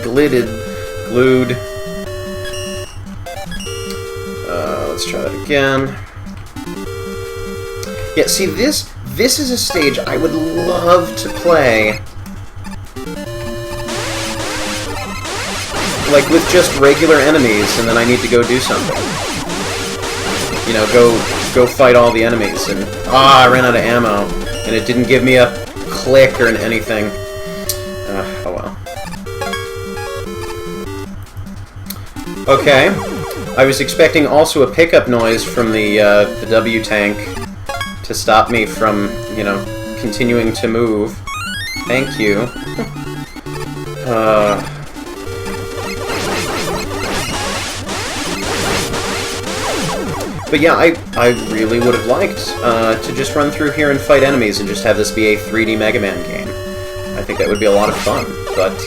glued. Let's try that again. Yeah, see, this is a stage I would love to play. Like, with just regular enemies, and then I need to go do something. You know, go fight all the enemies, and... Ah, I ran out of ammo, and it didn't give me a click or anything. Oh well. Okay. I was expecting also a pickup noise from the W tank to stop me from, you know, continuing to move. Thank you. But yeah, I really would have liked to just run through here and fight enemies and just have this be a 3D Mega Man game. I think that would be a lot of fun, but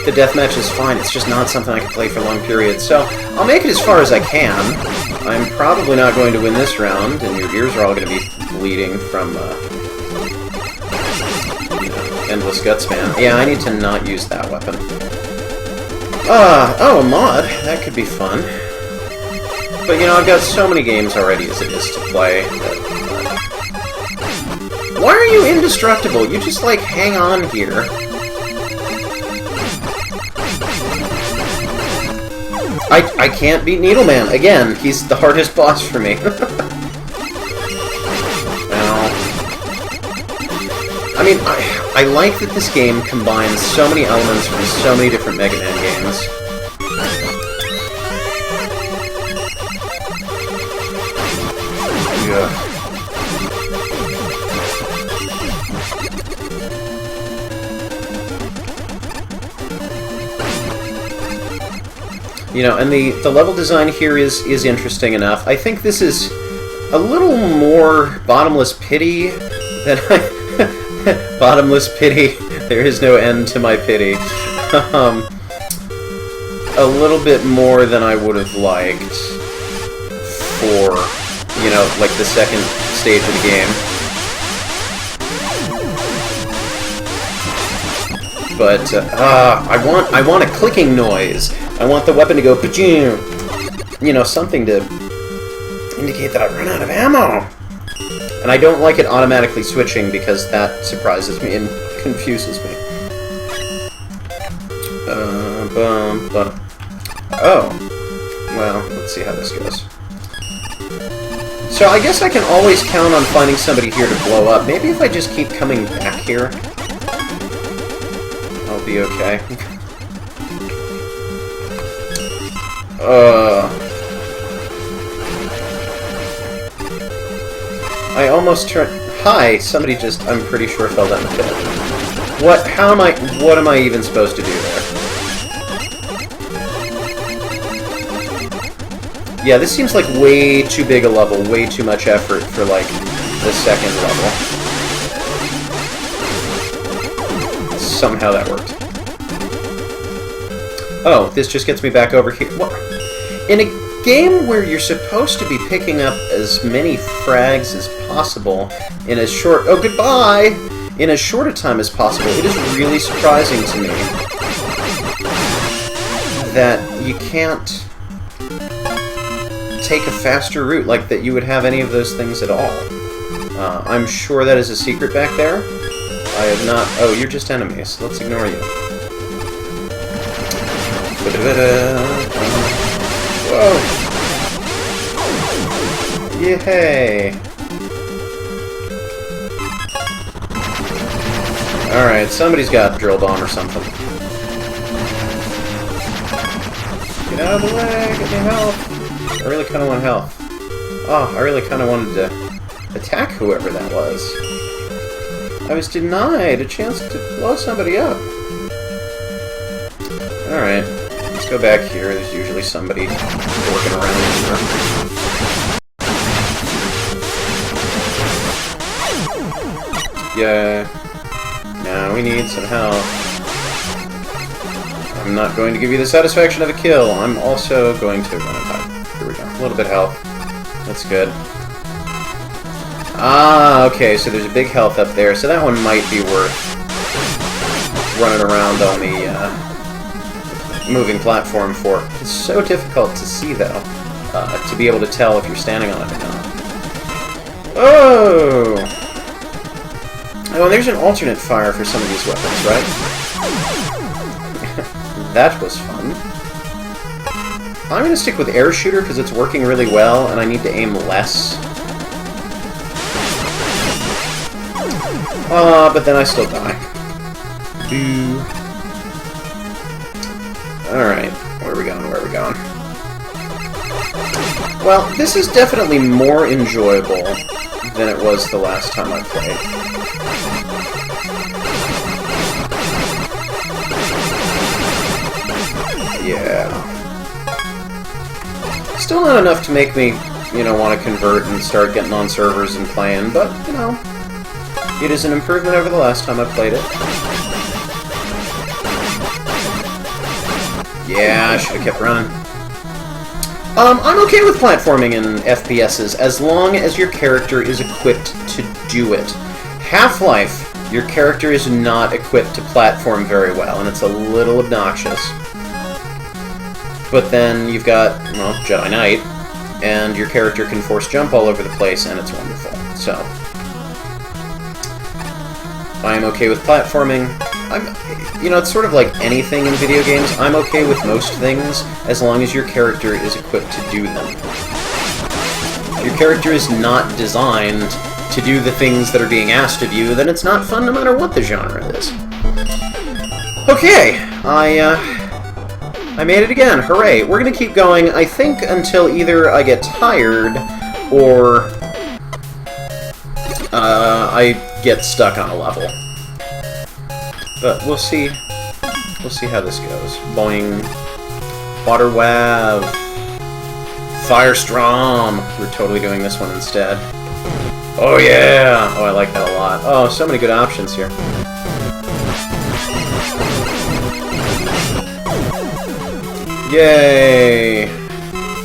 the deathmatch is fine, it's just not something I can play for long periods, so I'll make it as far as I can. I'm probably not going to win this round, and your ears are all going to be bleeding from you know, Endless Gutsman. Yeah, I need to not use that weapon. Oh, a mod. That could be fun. But, you know, I've got so many games already as it is to play. That, why are you indestructible? You just, like, hang on here. I can't beat Needleman. Again, he's the hardest boss for me. I mean, I like that this game combines so many elements from so many different Mega Man games. Yeah. You know, and the level design here is interesting enough. I think this is a little more Bottomless Pity than Bottomless Pity. There is no end to my pity. A little bit more than I would have liked for, you know, like the second stage of the game. But I want a clicking noise. I want the weapon to go pa-choom. You know, something to indicate that I run out of ammo. And I don't like it automatically switching because that surprises me and confuses me. Oh. Well, let's see how this goes. So I guess I can always count on finding somebody here to blow up. Maybe if I just keep coming back here, I'll be okay. I almost turned... Hi! Somebody just, I'm pretty sure, fell down the pit. What am I even supposed to do there? Yeah, this seems like way too big a level, way too much effort for, like, the second level. Somehow that worked. Oh, this just gets me back over here. What? In a game where you're supposed to be picking up as many frags as possible in as short... Oh, goodbye! In as short a time as possible, it is really surprising to me that you can't take a faster route, like that you would have any of those things at all. I'm sure that is a secret back there. I have not... Oh, you're just enemies. Let's ignore you. Whoa! Yay! Alright, somebody's got drill bomb or something. Get out of the way! Get me health! I really kind of want health. Oh, I really kind of wanted to attack whoever that was. I was denied a chance to blow somebody up. Alright, let's go back here. There's usually somebody working around here. Yeah. Now we need some help. I'm not going to give you the satisfaction of a kill. I'm also going to run and hide. Here we go. A little bit of health. That's good. Ah, okay, so there's a big health up there, so that one might be worth running around on the moving platform for. It's so difficult to see, though, to be able to tell if you're standing on it or not. Oh! Oh, and there's an alternate fire for some of these weapons, right? That was fun. I'm going to stick with air shooter because it's working really well, and I need to aim less. But then I still die. Boo. Alright, where are we going, where are we going? Well, this is definitely more enjoyable than it was the last time I played. Yeah. Still not enough to make me, you know, want to convert and start getting on servers and playing, but, you know, it is an improvement over the last time I played it. Yeah, I should have kept running. I'm okay with platforming in FPSs as long as your character is equipped to do it. Half-Life, your character is not equipped to platform very well, and it's a little obnoxious. But then you've got, well, Jedi Knight, and your character can force jump all over the place, and it's wonderful. So, I'm okay with platforming. You know, it's sort of like anything in video games. I'm okay with most things as long as your character is equipped to do them. If your character is not designed to do the things that are being asked of you, then it's not fun no matter what the genre is. Okay, I made it again. Hooray. We're going to keep going, I think, until either I get tired or I get stuck on a level. But we'll see. We'll see how this goes. Boing. Water Wav. Firestrom. We're totally doing this one instead. Oh yeah! Oh, I like that a lot. Oh, so many good options here. Yay!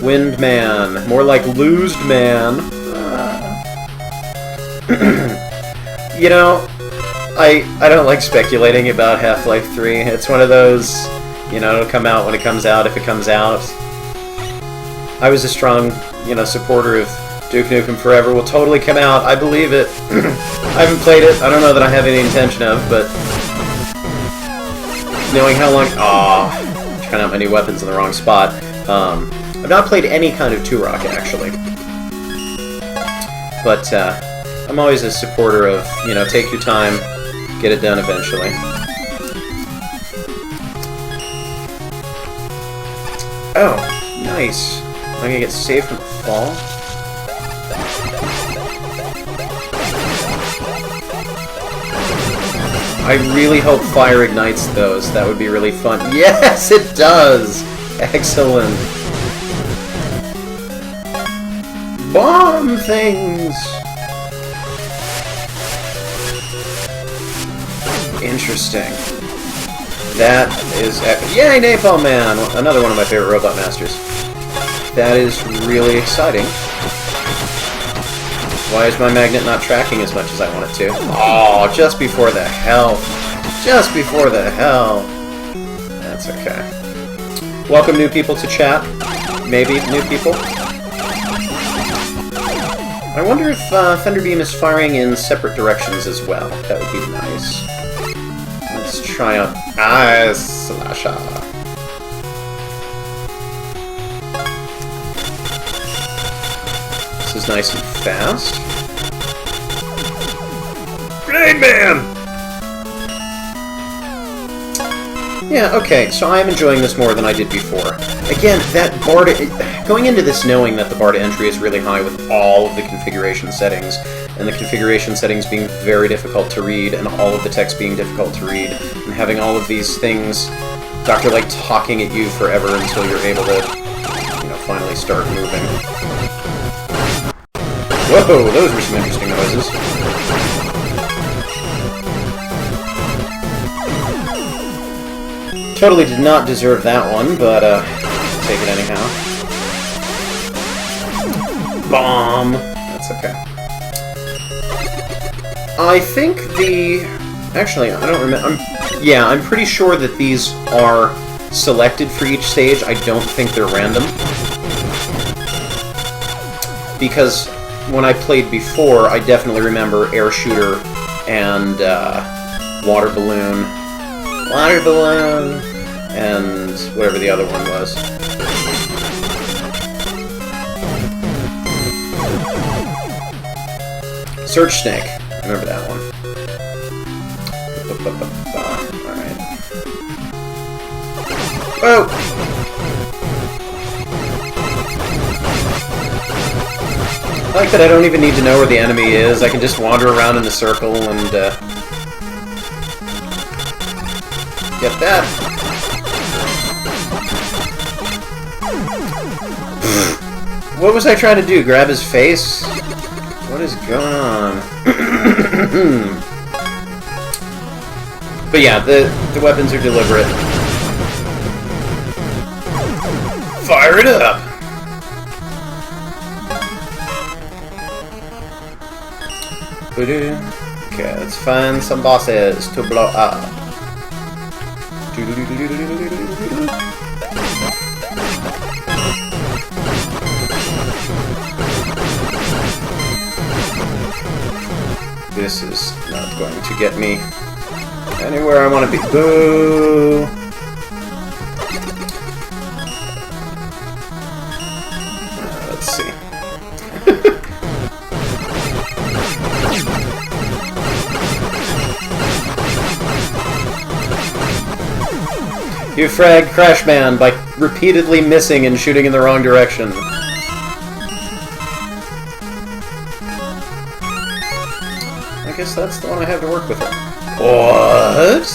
Windman. More like Loosed Man. You know, I don't like speculating about Half-Life 3. It's one of those, you know, it'll come out when it comes out, if it comes out. I was a strong, you know, supporter of Duke Nukem Forever. Will totally come out. I believe it. I haven't played it. I don't know that I have any intention of, but knowing how long... Aw, trying out my new weapons in the wrong spot. I've not played any kind of Turok, actually. But, I'm always a supporter of, you know, take your time, get it done eventually. Oh, nice. I'm gonna get saved from the fall. I really hope fire ignites those. That would be really fun. Yes, it does! Excellent. Bomb things! Interesting. That is epic. Yay, Napalm Man! Another one of my favorite Robot Masters. That is really exciting. Why is my magnet not tracking as much as I want it to? Oh, just before the hell. Just before the hell. That's okay. Welcome new people to chat. Maybe new people. I wonder if Thunderbeam is firing in separate directions as well. That would be nice. Let's try out... Ah, Slasha. This is nice and fast. Grenade Man! Yeah, okay, so I am enjoying this more than I did before. Again, that bar to... Going into this knowing that the bar to entry is really high with all of the configuration settings, and the configuration settings being very difficult to read, and all of the text being difficult to read, and having all of these things Doctor, like, talking at you forever until you're able to, you know, finally start moving. Whoa, those were some interesting noises. Totally did not deserve that one, but, take it anyhow. Bomb! That's okay. I think the... Actually, I don't remember... Yeah, I'm pretty sure that these are selected for each stage. I don't think they're random. Because when I played before, I definitely remember Air Shooter and Water Balloon, and whatever the other one was. Search Snake. I remember that one. Alright. Oh! I like that I don't even need to know where the enemy is. I can just wander around in a circle and, get that. What was I trying to do? Grab his face? What is going on? But yeah, the weapons are deliberate. Fire it up! Okay, let's find some bosses to blow up. This is not going to get me anywhere I want to be. Boo! Let's see. You fragged Crashman by repeatedly missing and shooting in the wrong direction. I guess that's the one I have to work with. What?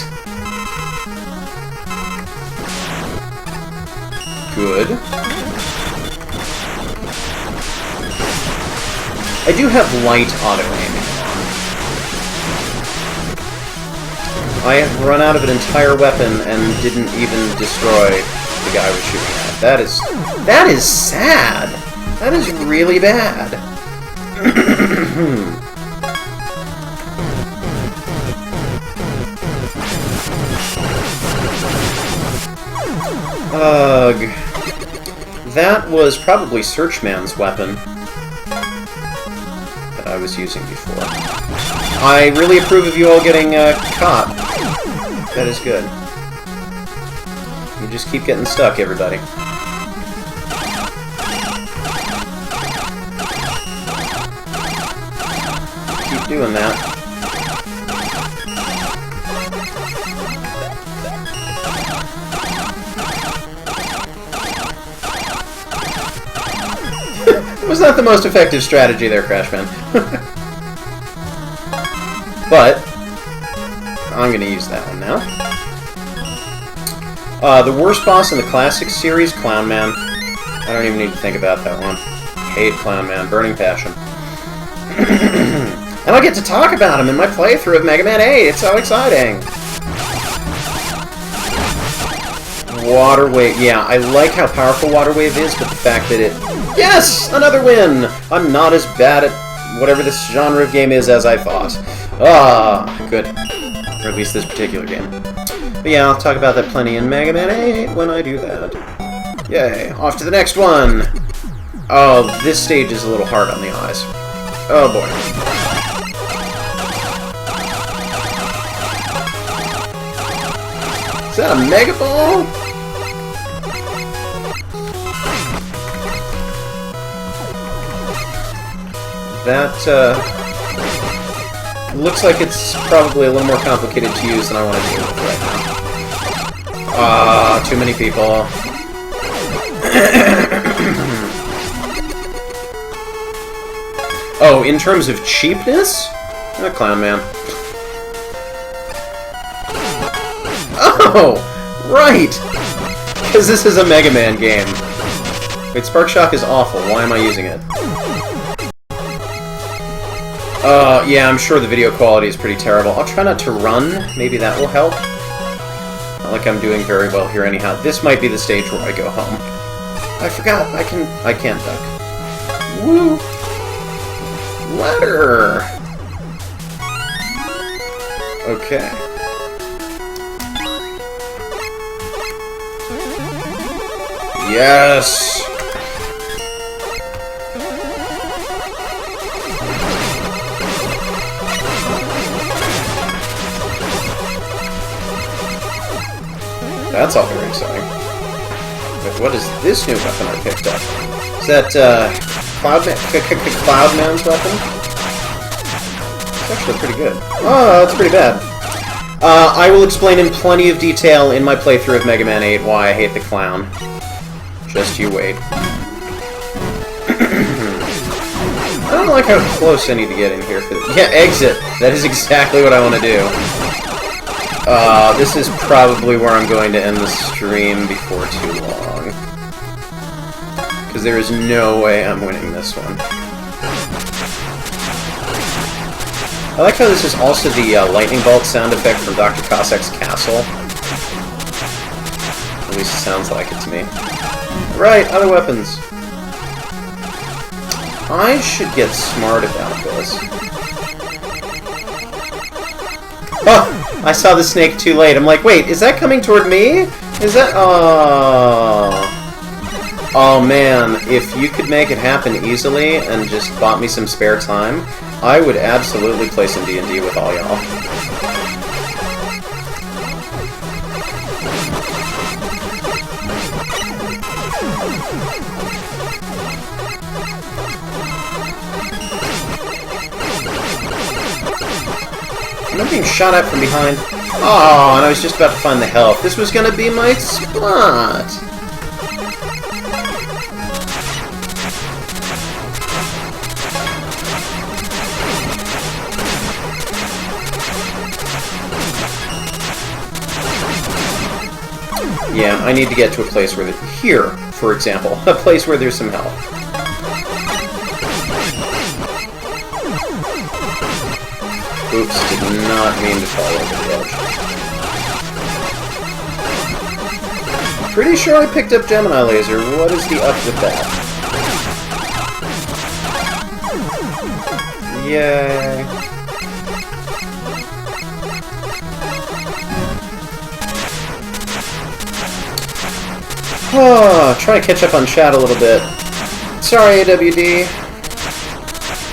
Good. I do have light auto-aiming. I have run out of an entire weapon and didn't even destroy the guy I was shooting at. That is sad. That is really bad. Ugh. That was probably Searchman's weapon that I was using before. I really approve of you all getting caught. That is good. You just keep getting stuck, everybody. Keep doing that. It was not the most effective strategy there, Crashman. But I'm going to use that one now. The worst boss in the Classic series, Clown Man. I don't even need to think about that one. Hate Clown Man. Burning passion. And I get to talk about him in my playthrough of Mega Man 8. It's so exciting. Water Wave. Yeah, I like how powerful Water Wave is, but the fact that it... Yes! Another win! I'm not as bad at whatever this genre of game is as I thought. Ah, good. Or at least this particular game. But yeah, I'll talk about that plenty in Mega Man 8 when I do that. Yay. Off to the next one! Oh, this stage is a little hard on the eyes. Oh boy. Is that a Mega Ball? That, looks like it's probably a little more complicated to use than I want to deal with right now. Ah, too many people. Oh, in terms of cheapness? Clown Man. Oh! Right! Because this is a Mega Man game. Wait, Spark Shock is awful. Why am I using it? Yeah, I'm sure the video quality is pretty terrible. I'll try not to run. Maybe that will help. Not like I'm doing very well here anyhow. This might be the stage where I go home. I forgot. I can't duck. Woo! Ladder! Okay. Yes! That's all very exciting. But what is this new weapon I picked up? Is that, Cloudman's weapon? It's actually pretty good. Oh, that's pretty bad. I will explain in plenty of detail in my playthrough of Mega Man 8 why I hate the clown. Just you wait. I don't like how close I need to get in here for this. Yeah, exit! That is exactly what I want to do. This is probably where I'm going to end the stream before too long. Because there is no way I'm winning this one. I like how this is also the lightning bolt sound effect from Dr. Cossack's castle. At least it sounds like it to me. Right, other weapons. I should get smart about this. Oh! I saw the snake too late. I'm like, wait, is that coming toward me? Is that... Oh... Oh man, if you could make it happen easily and just bought me some spare time, I would absolutely play some D&D with all y'all. I'm being shot at from behind. Oh, and I was just about to find the health. This was gonna be my spot. Yeah, I need to get to a place where... Here, for example. A place where there's some health. Oops, did not mean to fall over the edge. Pretty sure I picked up Gemini Laser. What is the up with that? Yay. Oh, trying to catch up on chat a little bit. Sorry, AWD.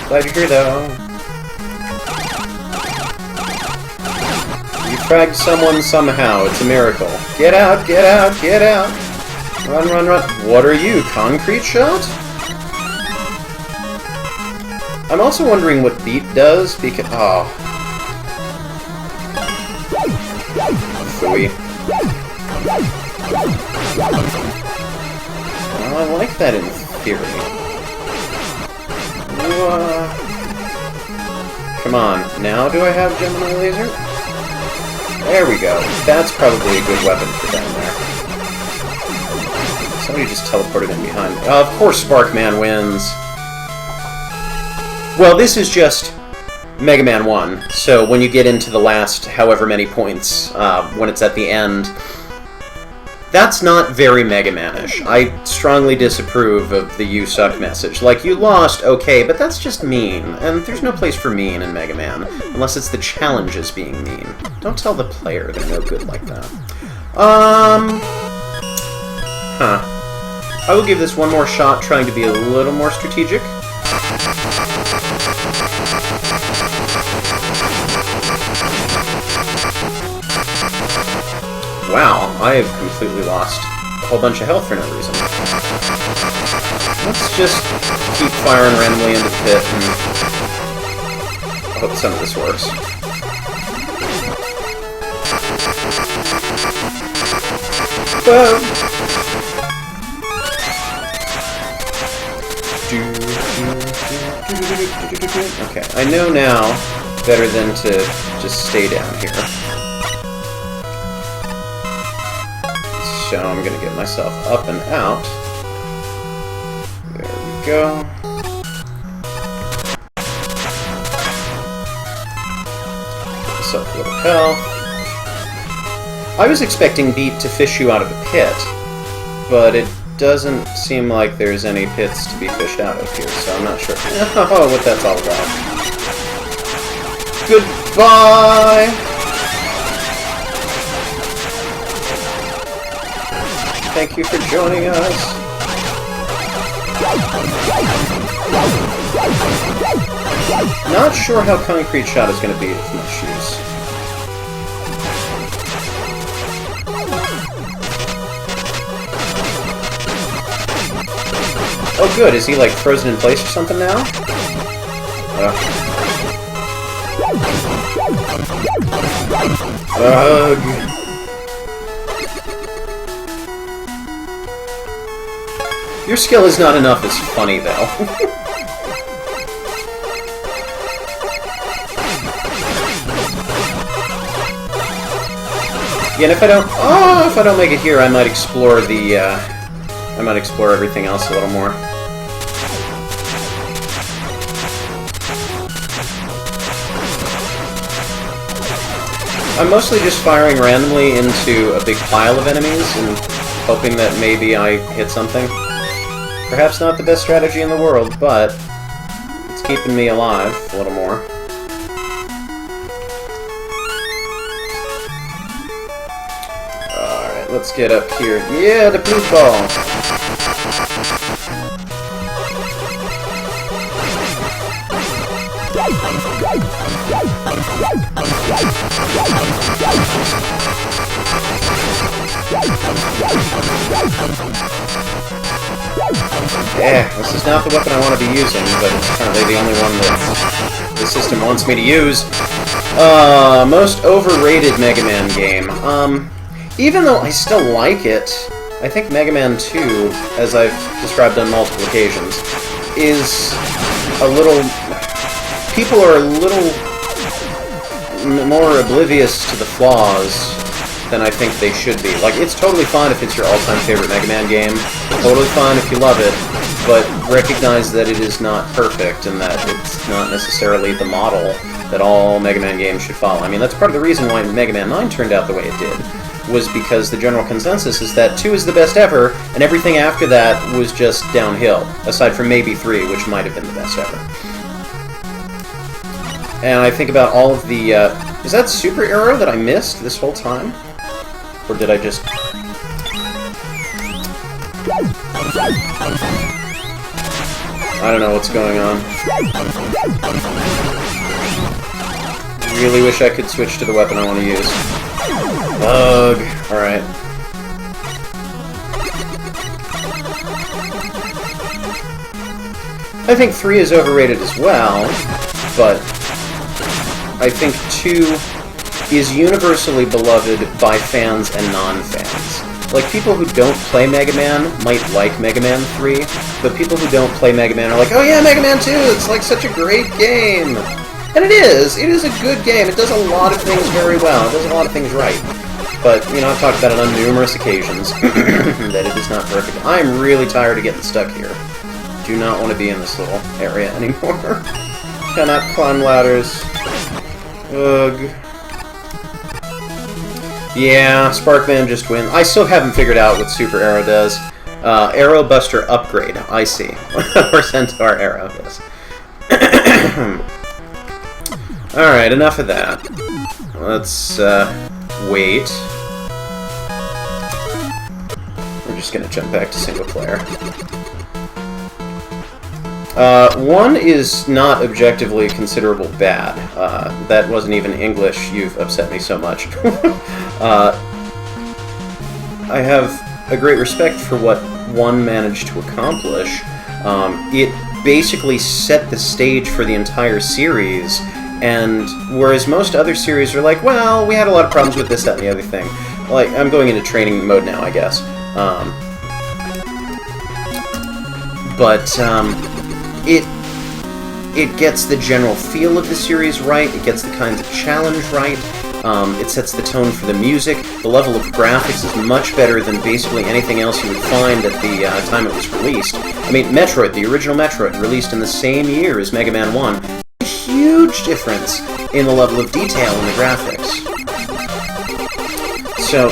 Glad you're here, though. You fragged someone somehow. It's a miracle. Get out, get out, get out! Run, run, run. What are you, concrete shot? I'm also wondering what beat does, because... Oh. Phooey. Well, I like that in theory. Come on, now do I have Gemini Laser? There we go. That's probably a good weapon for down there. Somebody just teleported in behind me. Of course Sparkman wins. Well, this is just Mega Man 1, so when you get into the last however many points, when it's at the end, that's not very Mega Man-ish. I strongly disapprove of the "you suck" message. Like, you lost, okay, but that's just mean, and there's no place for mean in Mega Man, unless it's the challenges being mean. Don't tell the player they're no good like that. I will give this one more shot, trying to be a little more strategic. Wow, I have completely lost a whole bunch of health for no reason. Let's just keep firing randomly into the pit, and I hope some of this works. Whoa! Okay, I know now better than to just stay down here. so I'm gonna get myself up and out. There we go. Myself a little health. I was expecting Beat to fish you out of a pit, but it doesn't seem like there's any pits to be fished out of here, so I'm not sure what that's all about. Goodbye! Thank you for joining us. Not sure how Concrete Shot is going to be of much use. Oh good, is he like frozen in place or something now? Ugh. Your skill is not enough is funny, though. Yeah, and if I don't make it here, I might explore the, I might explore everything else a little more. I'm mostly just firing randomly into a big pile of enemies and hoping that maybe I hit something. Perhaps not the best strategy in the world, but it's keeping me alive a little more. Alright, let's get up here. Yeah, the blue ball! Yeah, this is not the weapon I want to be using, but it's currently the only one that the system wants me to use. Most overrated Mega Man game. Even though I still like it, I think Mega Man 2, as I've described on multiple occasions, is a little... People are a little more oblivious to the flaws than I think they should be. Like, it's totally fine if it's your all-time favorite Mega Man game, totally fine if you love it, but recognize that it is not perfect and that it's not necessarily the model that all Mega Man games should follow. I mean, that's part of the reason why Mega Man 9 turned out the way it did, was because the general consensus is that 2 is the best ever, and everything after that was just downhill, aside from maybe 3, which might have been the best ever. And I think about all of the, is that super arrow that I missed this whole time? Or did I just... I don't know what's going on. Really wish I could switch to the weapon I want to use. Ugh. Alright. I think 3 is overrated as well, but I think 2 is universally beloved by fans and non-fans. Like, people who don't play Mega Man might like Mega Man 3, but people who don't play Mega Man are like, oh yeah, Mega Man 2, it's like such a great game! And it is a good game, it does a lot of things very well, it does a lot of things right. But, you know, I've talked about it on numerous occasions, that it is not perfect. I am really tired of getting stuck here. Do not want to be in this little area anymore. Cannot climb ladders. Ugh. Yeah, Sparkman just wins. I still haven't figured out what Super Arrow does. Arrow Buster Upgrade, I see. Or Centaur Arrow, yes. Alright, enough of that. Let's, wait. We're just gonna jump back to single player. 1 is not objectively considerable bad. That wasn't even English, you've upset me so much. I have a great respect for what 1 managed to accomplish. It basically set the stage for the entire series, and whereas most other series are like, well, we had a lot of problems with this, that, and the other thing. Like, I'm going into training mode now, I guess. It gets the general feel of the series right, it gets the kinds of challenge right, It sets the tone for the music. The level of graphics is much better than basically anything else you would find at the time it was released. I mean, Metroid, the original Metroid, released in the same year as Mega Man 1. A huge difference in the level of detail in the graphics. So,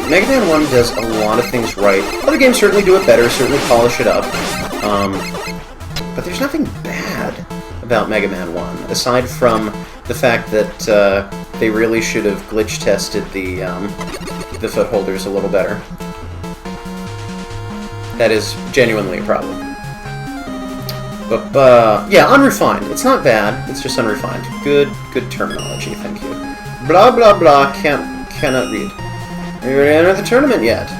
Mega Man 1 does a lot of things right. Other games certainly do it better, certainly polish it up. But there's nothing bad about Mega Man 1, aside from the fact that they really should have glitch tested the footholders a little better. That is genuinely a problem. But yeah, unrefined. It's not bad. It's just unrefined. Good terminology. Thank you. Blah blah blah. Cannot read. Are you ready to enter the tournament yet?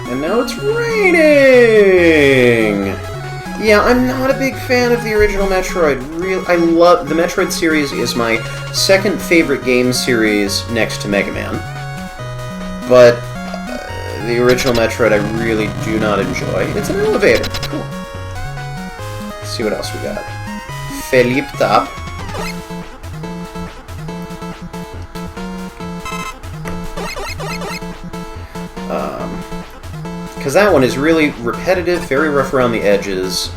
And now it's raining! Yeah, I'm not a big fan of the original Metroid. I love... The Metroid series is my second favorite game series next to Mega Man. But the original Metroid I really do not enjoy. It's an elevator. Cool. Let's see what else we got. Philippe Top. Because that one is really repetitive, very rough around the edges.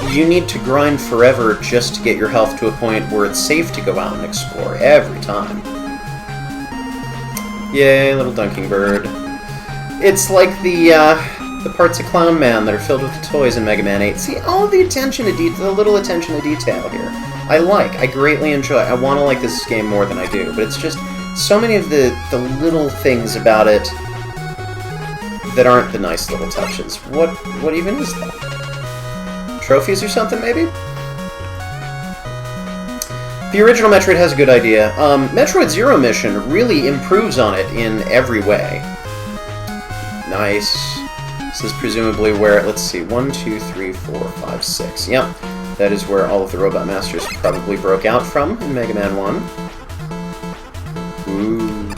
You need to grind forever just to get your health to a point where it's safe to go out and explore every time. Yay, little dunking bird. It's like the parts of Clown Man that are filled with toys in Mega Man 8. See, all the attention to detail, the little attention to detail here. I greatly enjoy. I want to like this game more than I do, but it's just so many of the little things about it that aren't the nice little touches. What even is that? Trophies or something, maybe? The original Metroid has a good idea. Metroid Zero Mission really improves on it in every way. Nice. This is presumably where, let's see, 1, 2, 3, 4, 5, 6. Yep, that is where all of the Robot Masters probably broke out from in Mega Man 1. Ooh.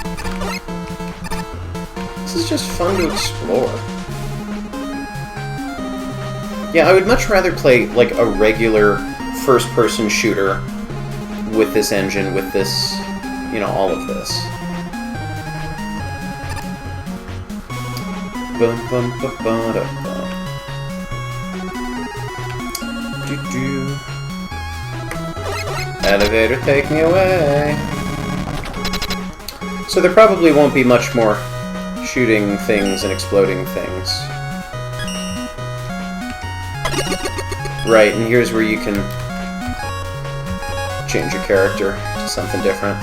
This is just fun to explore. Yeah, I would much rather play, like, a regular first-person shooter with this engine, with this, you know, all of this. Bum, bum, ba, ba, da, ba. Doo, doo. Elevator, take me away. So there probably won't be much more shooting things and exploding things. Right, and here's where you can change your character to something different.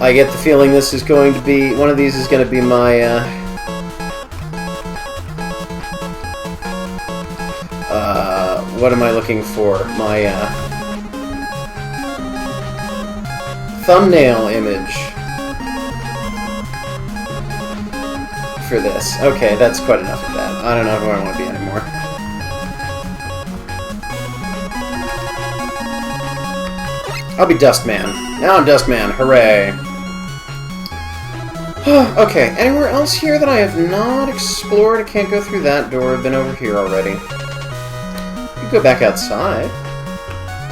I get the feeling this is going to be... one of these is going to be my, what am I looking for? My, thumbnail image for this. Okay, that's quite enough of that. I don't know who I want to be anymore. I'll be Dustman. Now I'm Dustman. Hooray. Okay, anywhere else here that I have not explored? I can't go through that door. I've been over here already. You can go back outside.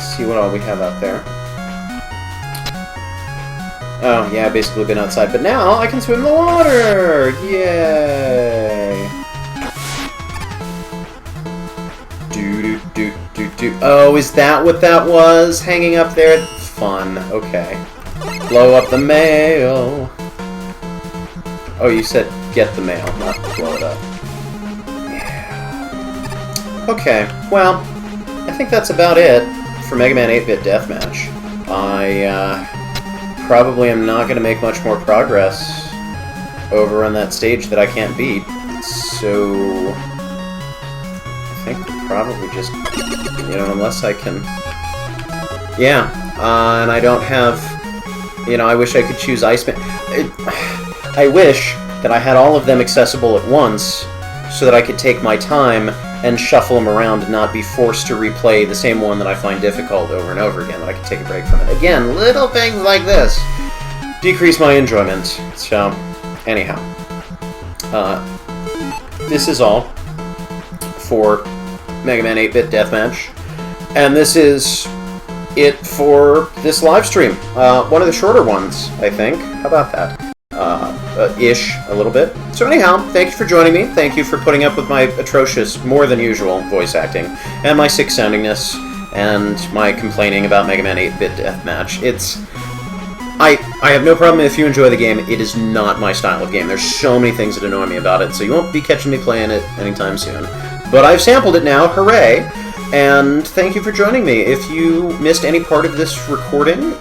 See what all we have out there. Oh, yeah, I've basically been outside, but now I can swim in the water! Yay! Do. Oh, is that what that was? Hanging up there? Fun. Okay. Blow up the mail. Oh, you said get the mail, not blow it up. Yeah. Okay, well, I think that's about it for Mega Man 8-Bit Deathmatch. Probably am not going to make much more progress over on that stage that I can't beat, so I think we'll probably just, you know, unless I can, yeah, and I don't have, you know, I wish I could choose Iceman. I wish that I had all of them accessible at once, so that I could take my time and shuffle them around and not be forced to replay the same one that I find difficult over and over again, that I could take a break from it. Again, little things like this decrease my enjoyment. So, anyhow. this is all for Mega Man 8-Bit Deathmatch. And this is it for this live stream. One of the shorter ones, I think. How about that? Ish, a little bit. So anyhow, thank you for joining me. Thank you for putting up with my atrocious, more than usual voice acting, and my sick soundingness, and my complaining about Mega Man 8-Bit Deathmatch. I have no problem if you enjoy the game. It is not my style of game. There's so many things that annoy me about it, so you won't be catching me playing it anytime soon. But I've sampled it now, hooray! And thank you for joining me. If you missed any part of this recording,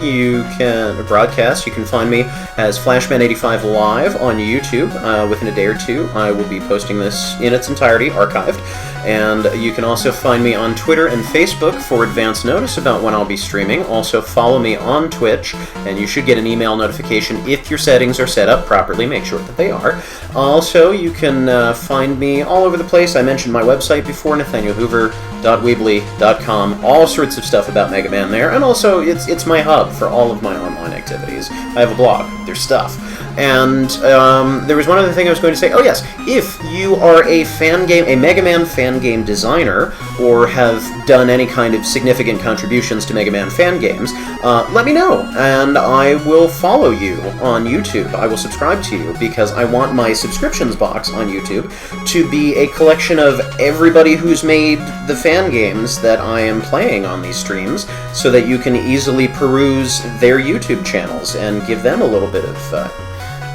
broadcast, you can find me as Flashman85 Live on YouTube. Within a day or two, I will be posting this in its entirety, archived. And you can also find me on Twitter and Facebook for advance notice about when I'll be streaming. Also, follow me on Twitch, and you should get an email notification if your settings are set up properly. Make sure that they are. Also, you can find me all over the place. I mentioned my website before, nathanielhoover.weebly.com. All sorts of stuff about Mega Man there. And also, it's my hub for all of my online activities. I have a blog. There's stuff. And there was one other thing I was going to say. Oh yes, if you are a Mega Man fan game designer, or have done any kind of significant contributions to Mega Man fan games, let me know, and I will follow you on YouTube. I will subscribe to you, because I want my subscriptions box on YouTube to be a collection of everybody who's made the fan games that I am playing on these streams, so that you can easily peruse their YouTube channels and give them a little bit of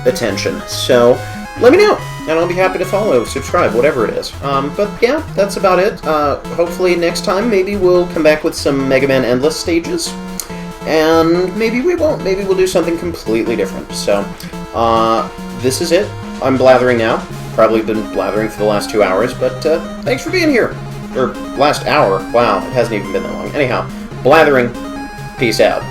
attention. So let me know, and I'll be happy to follow, subscribe, whatever it is. But yeah, that's about it. Hopefully next time, maybe we'll come back with some Mega Man Endless stages, and maybe we won't. Maybe we'll do something completely different. So this is it. I'm blathering now. Probably been blathering for the last 2 hours, but thanks for being here. Or last hour. Wow, it hasn't even been that long. Anyhow, blathering. Peace out.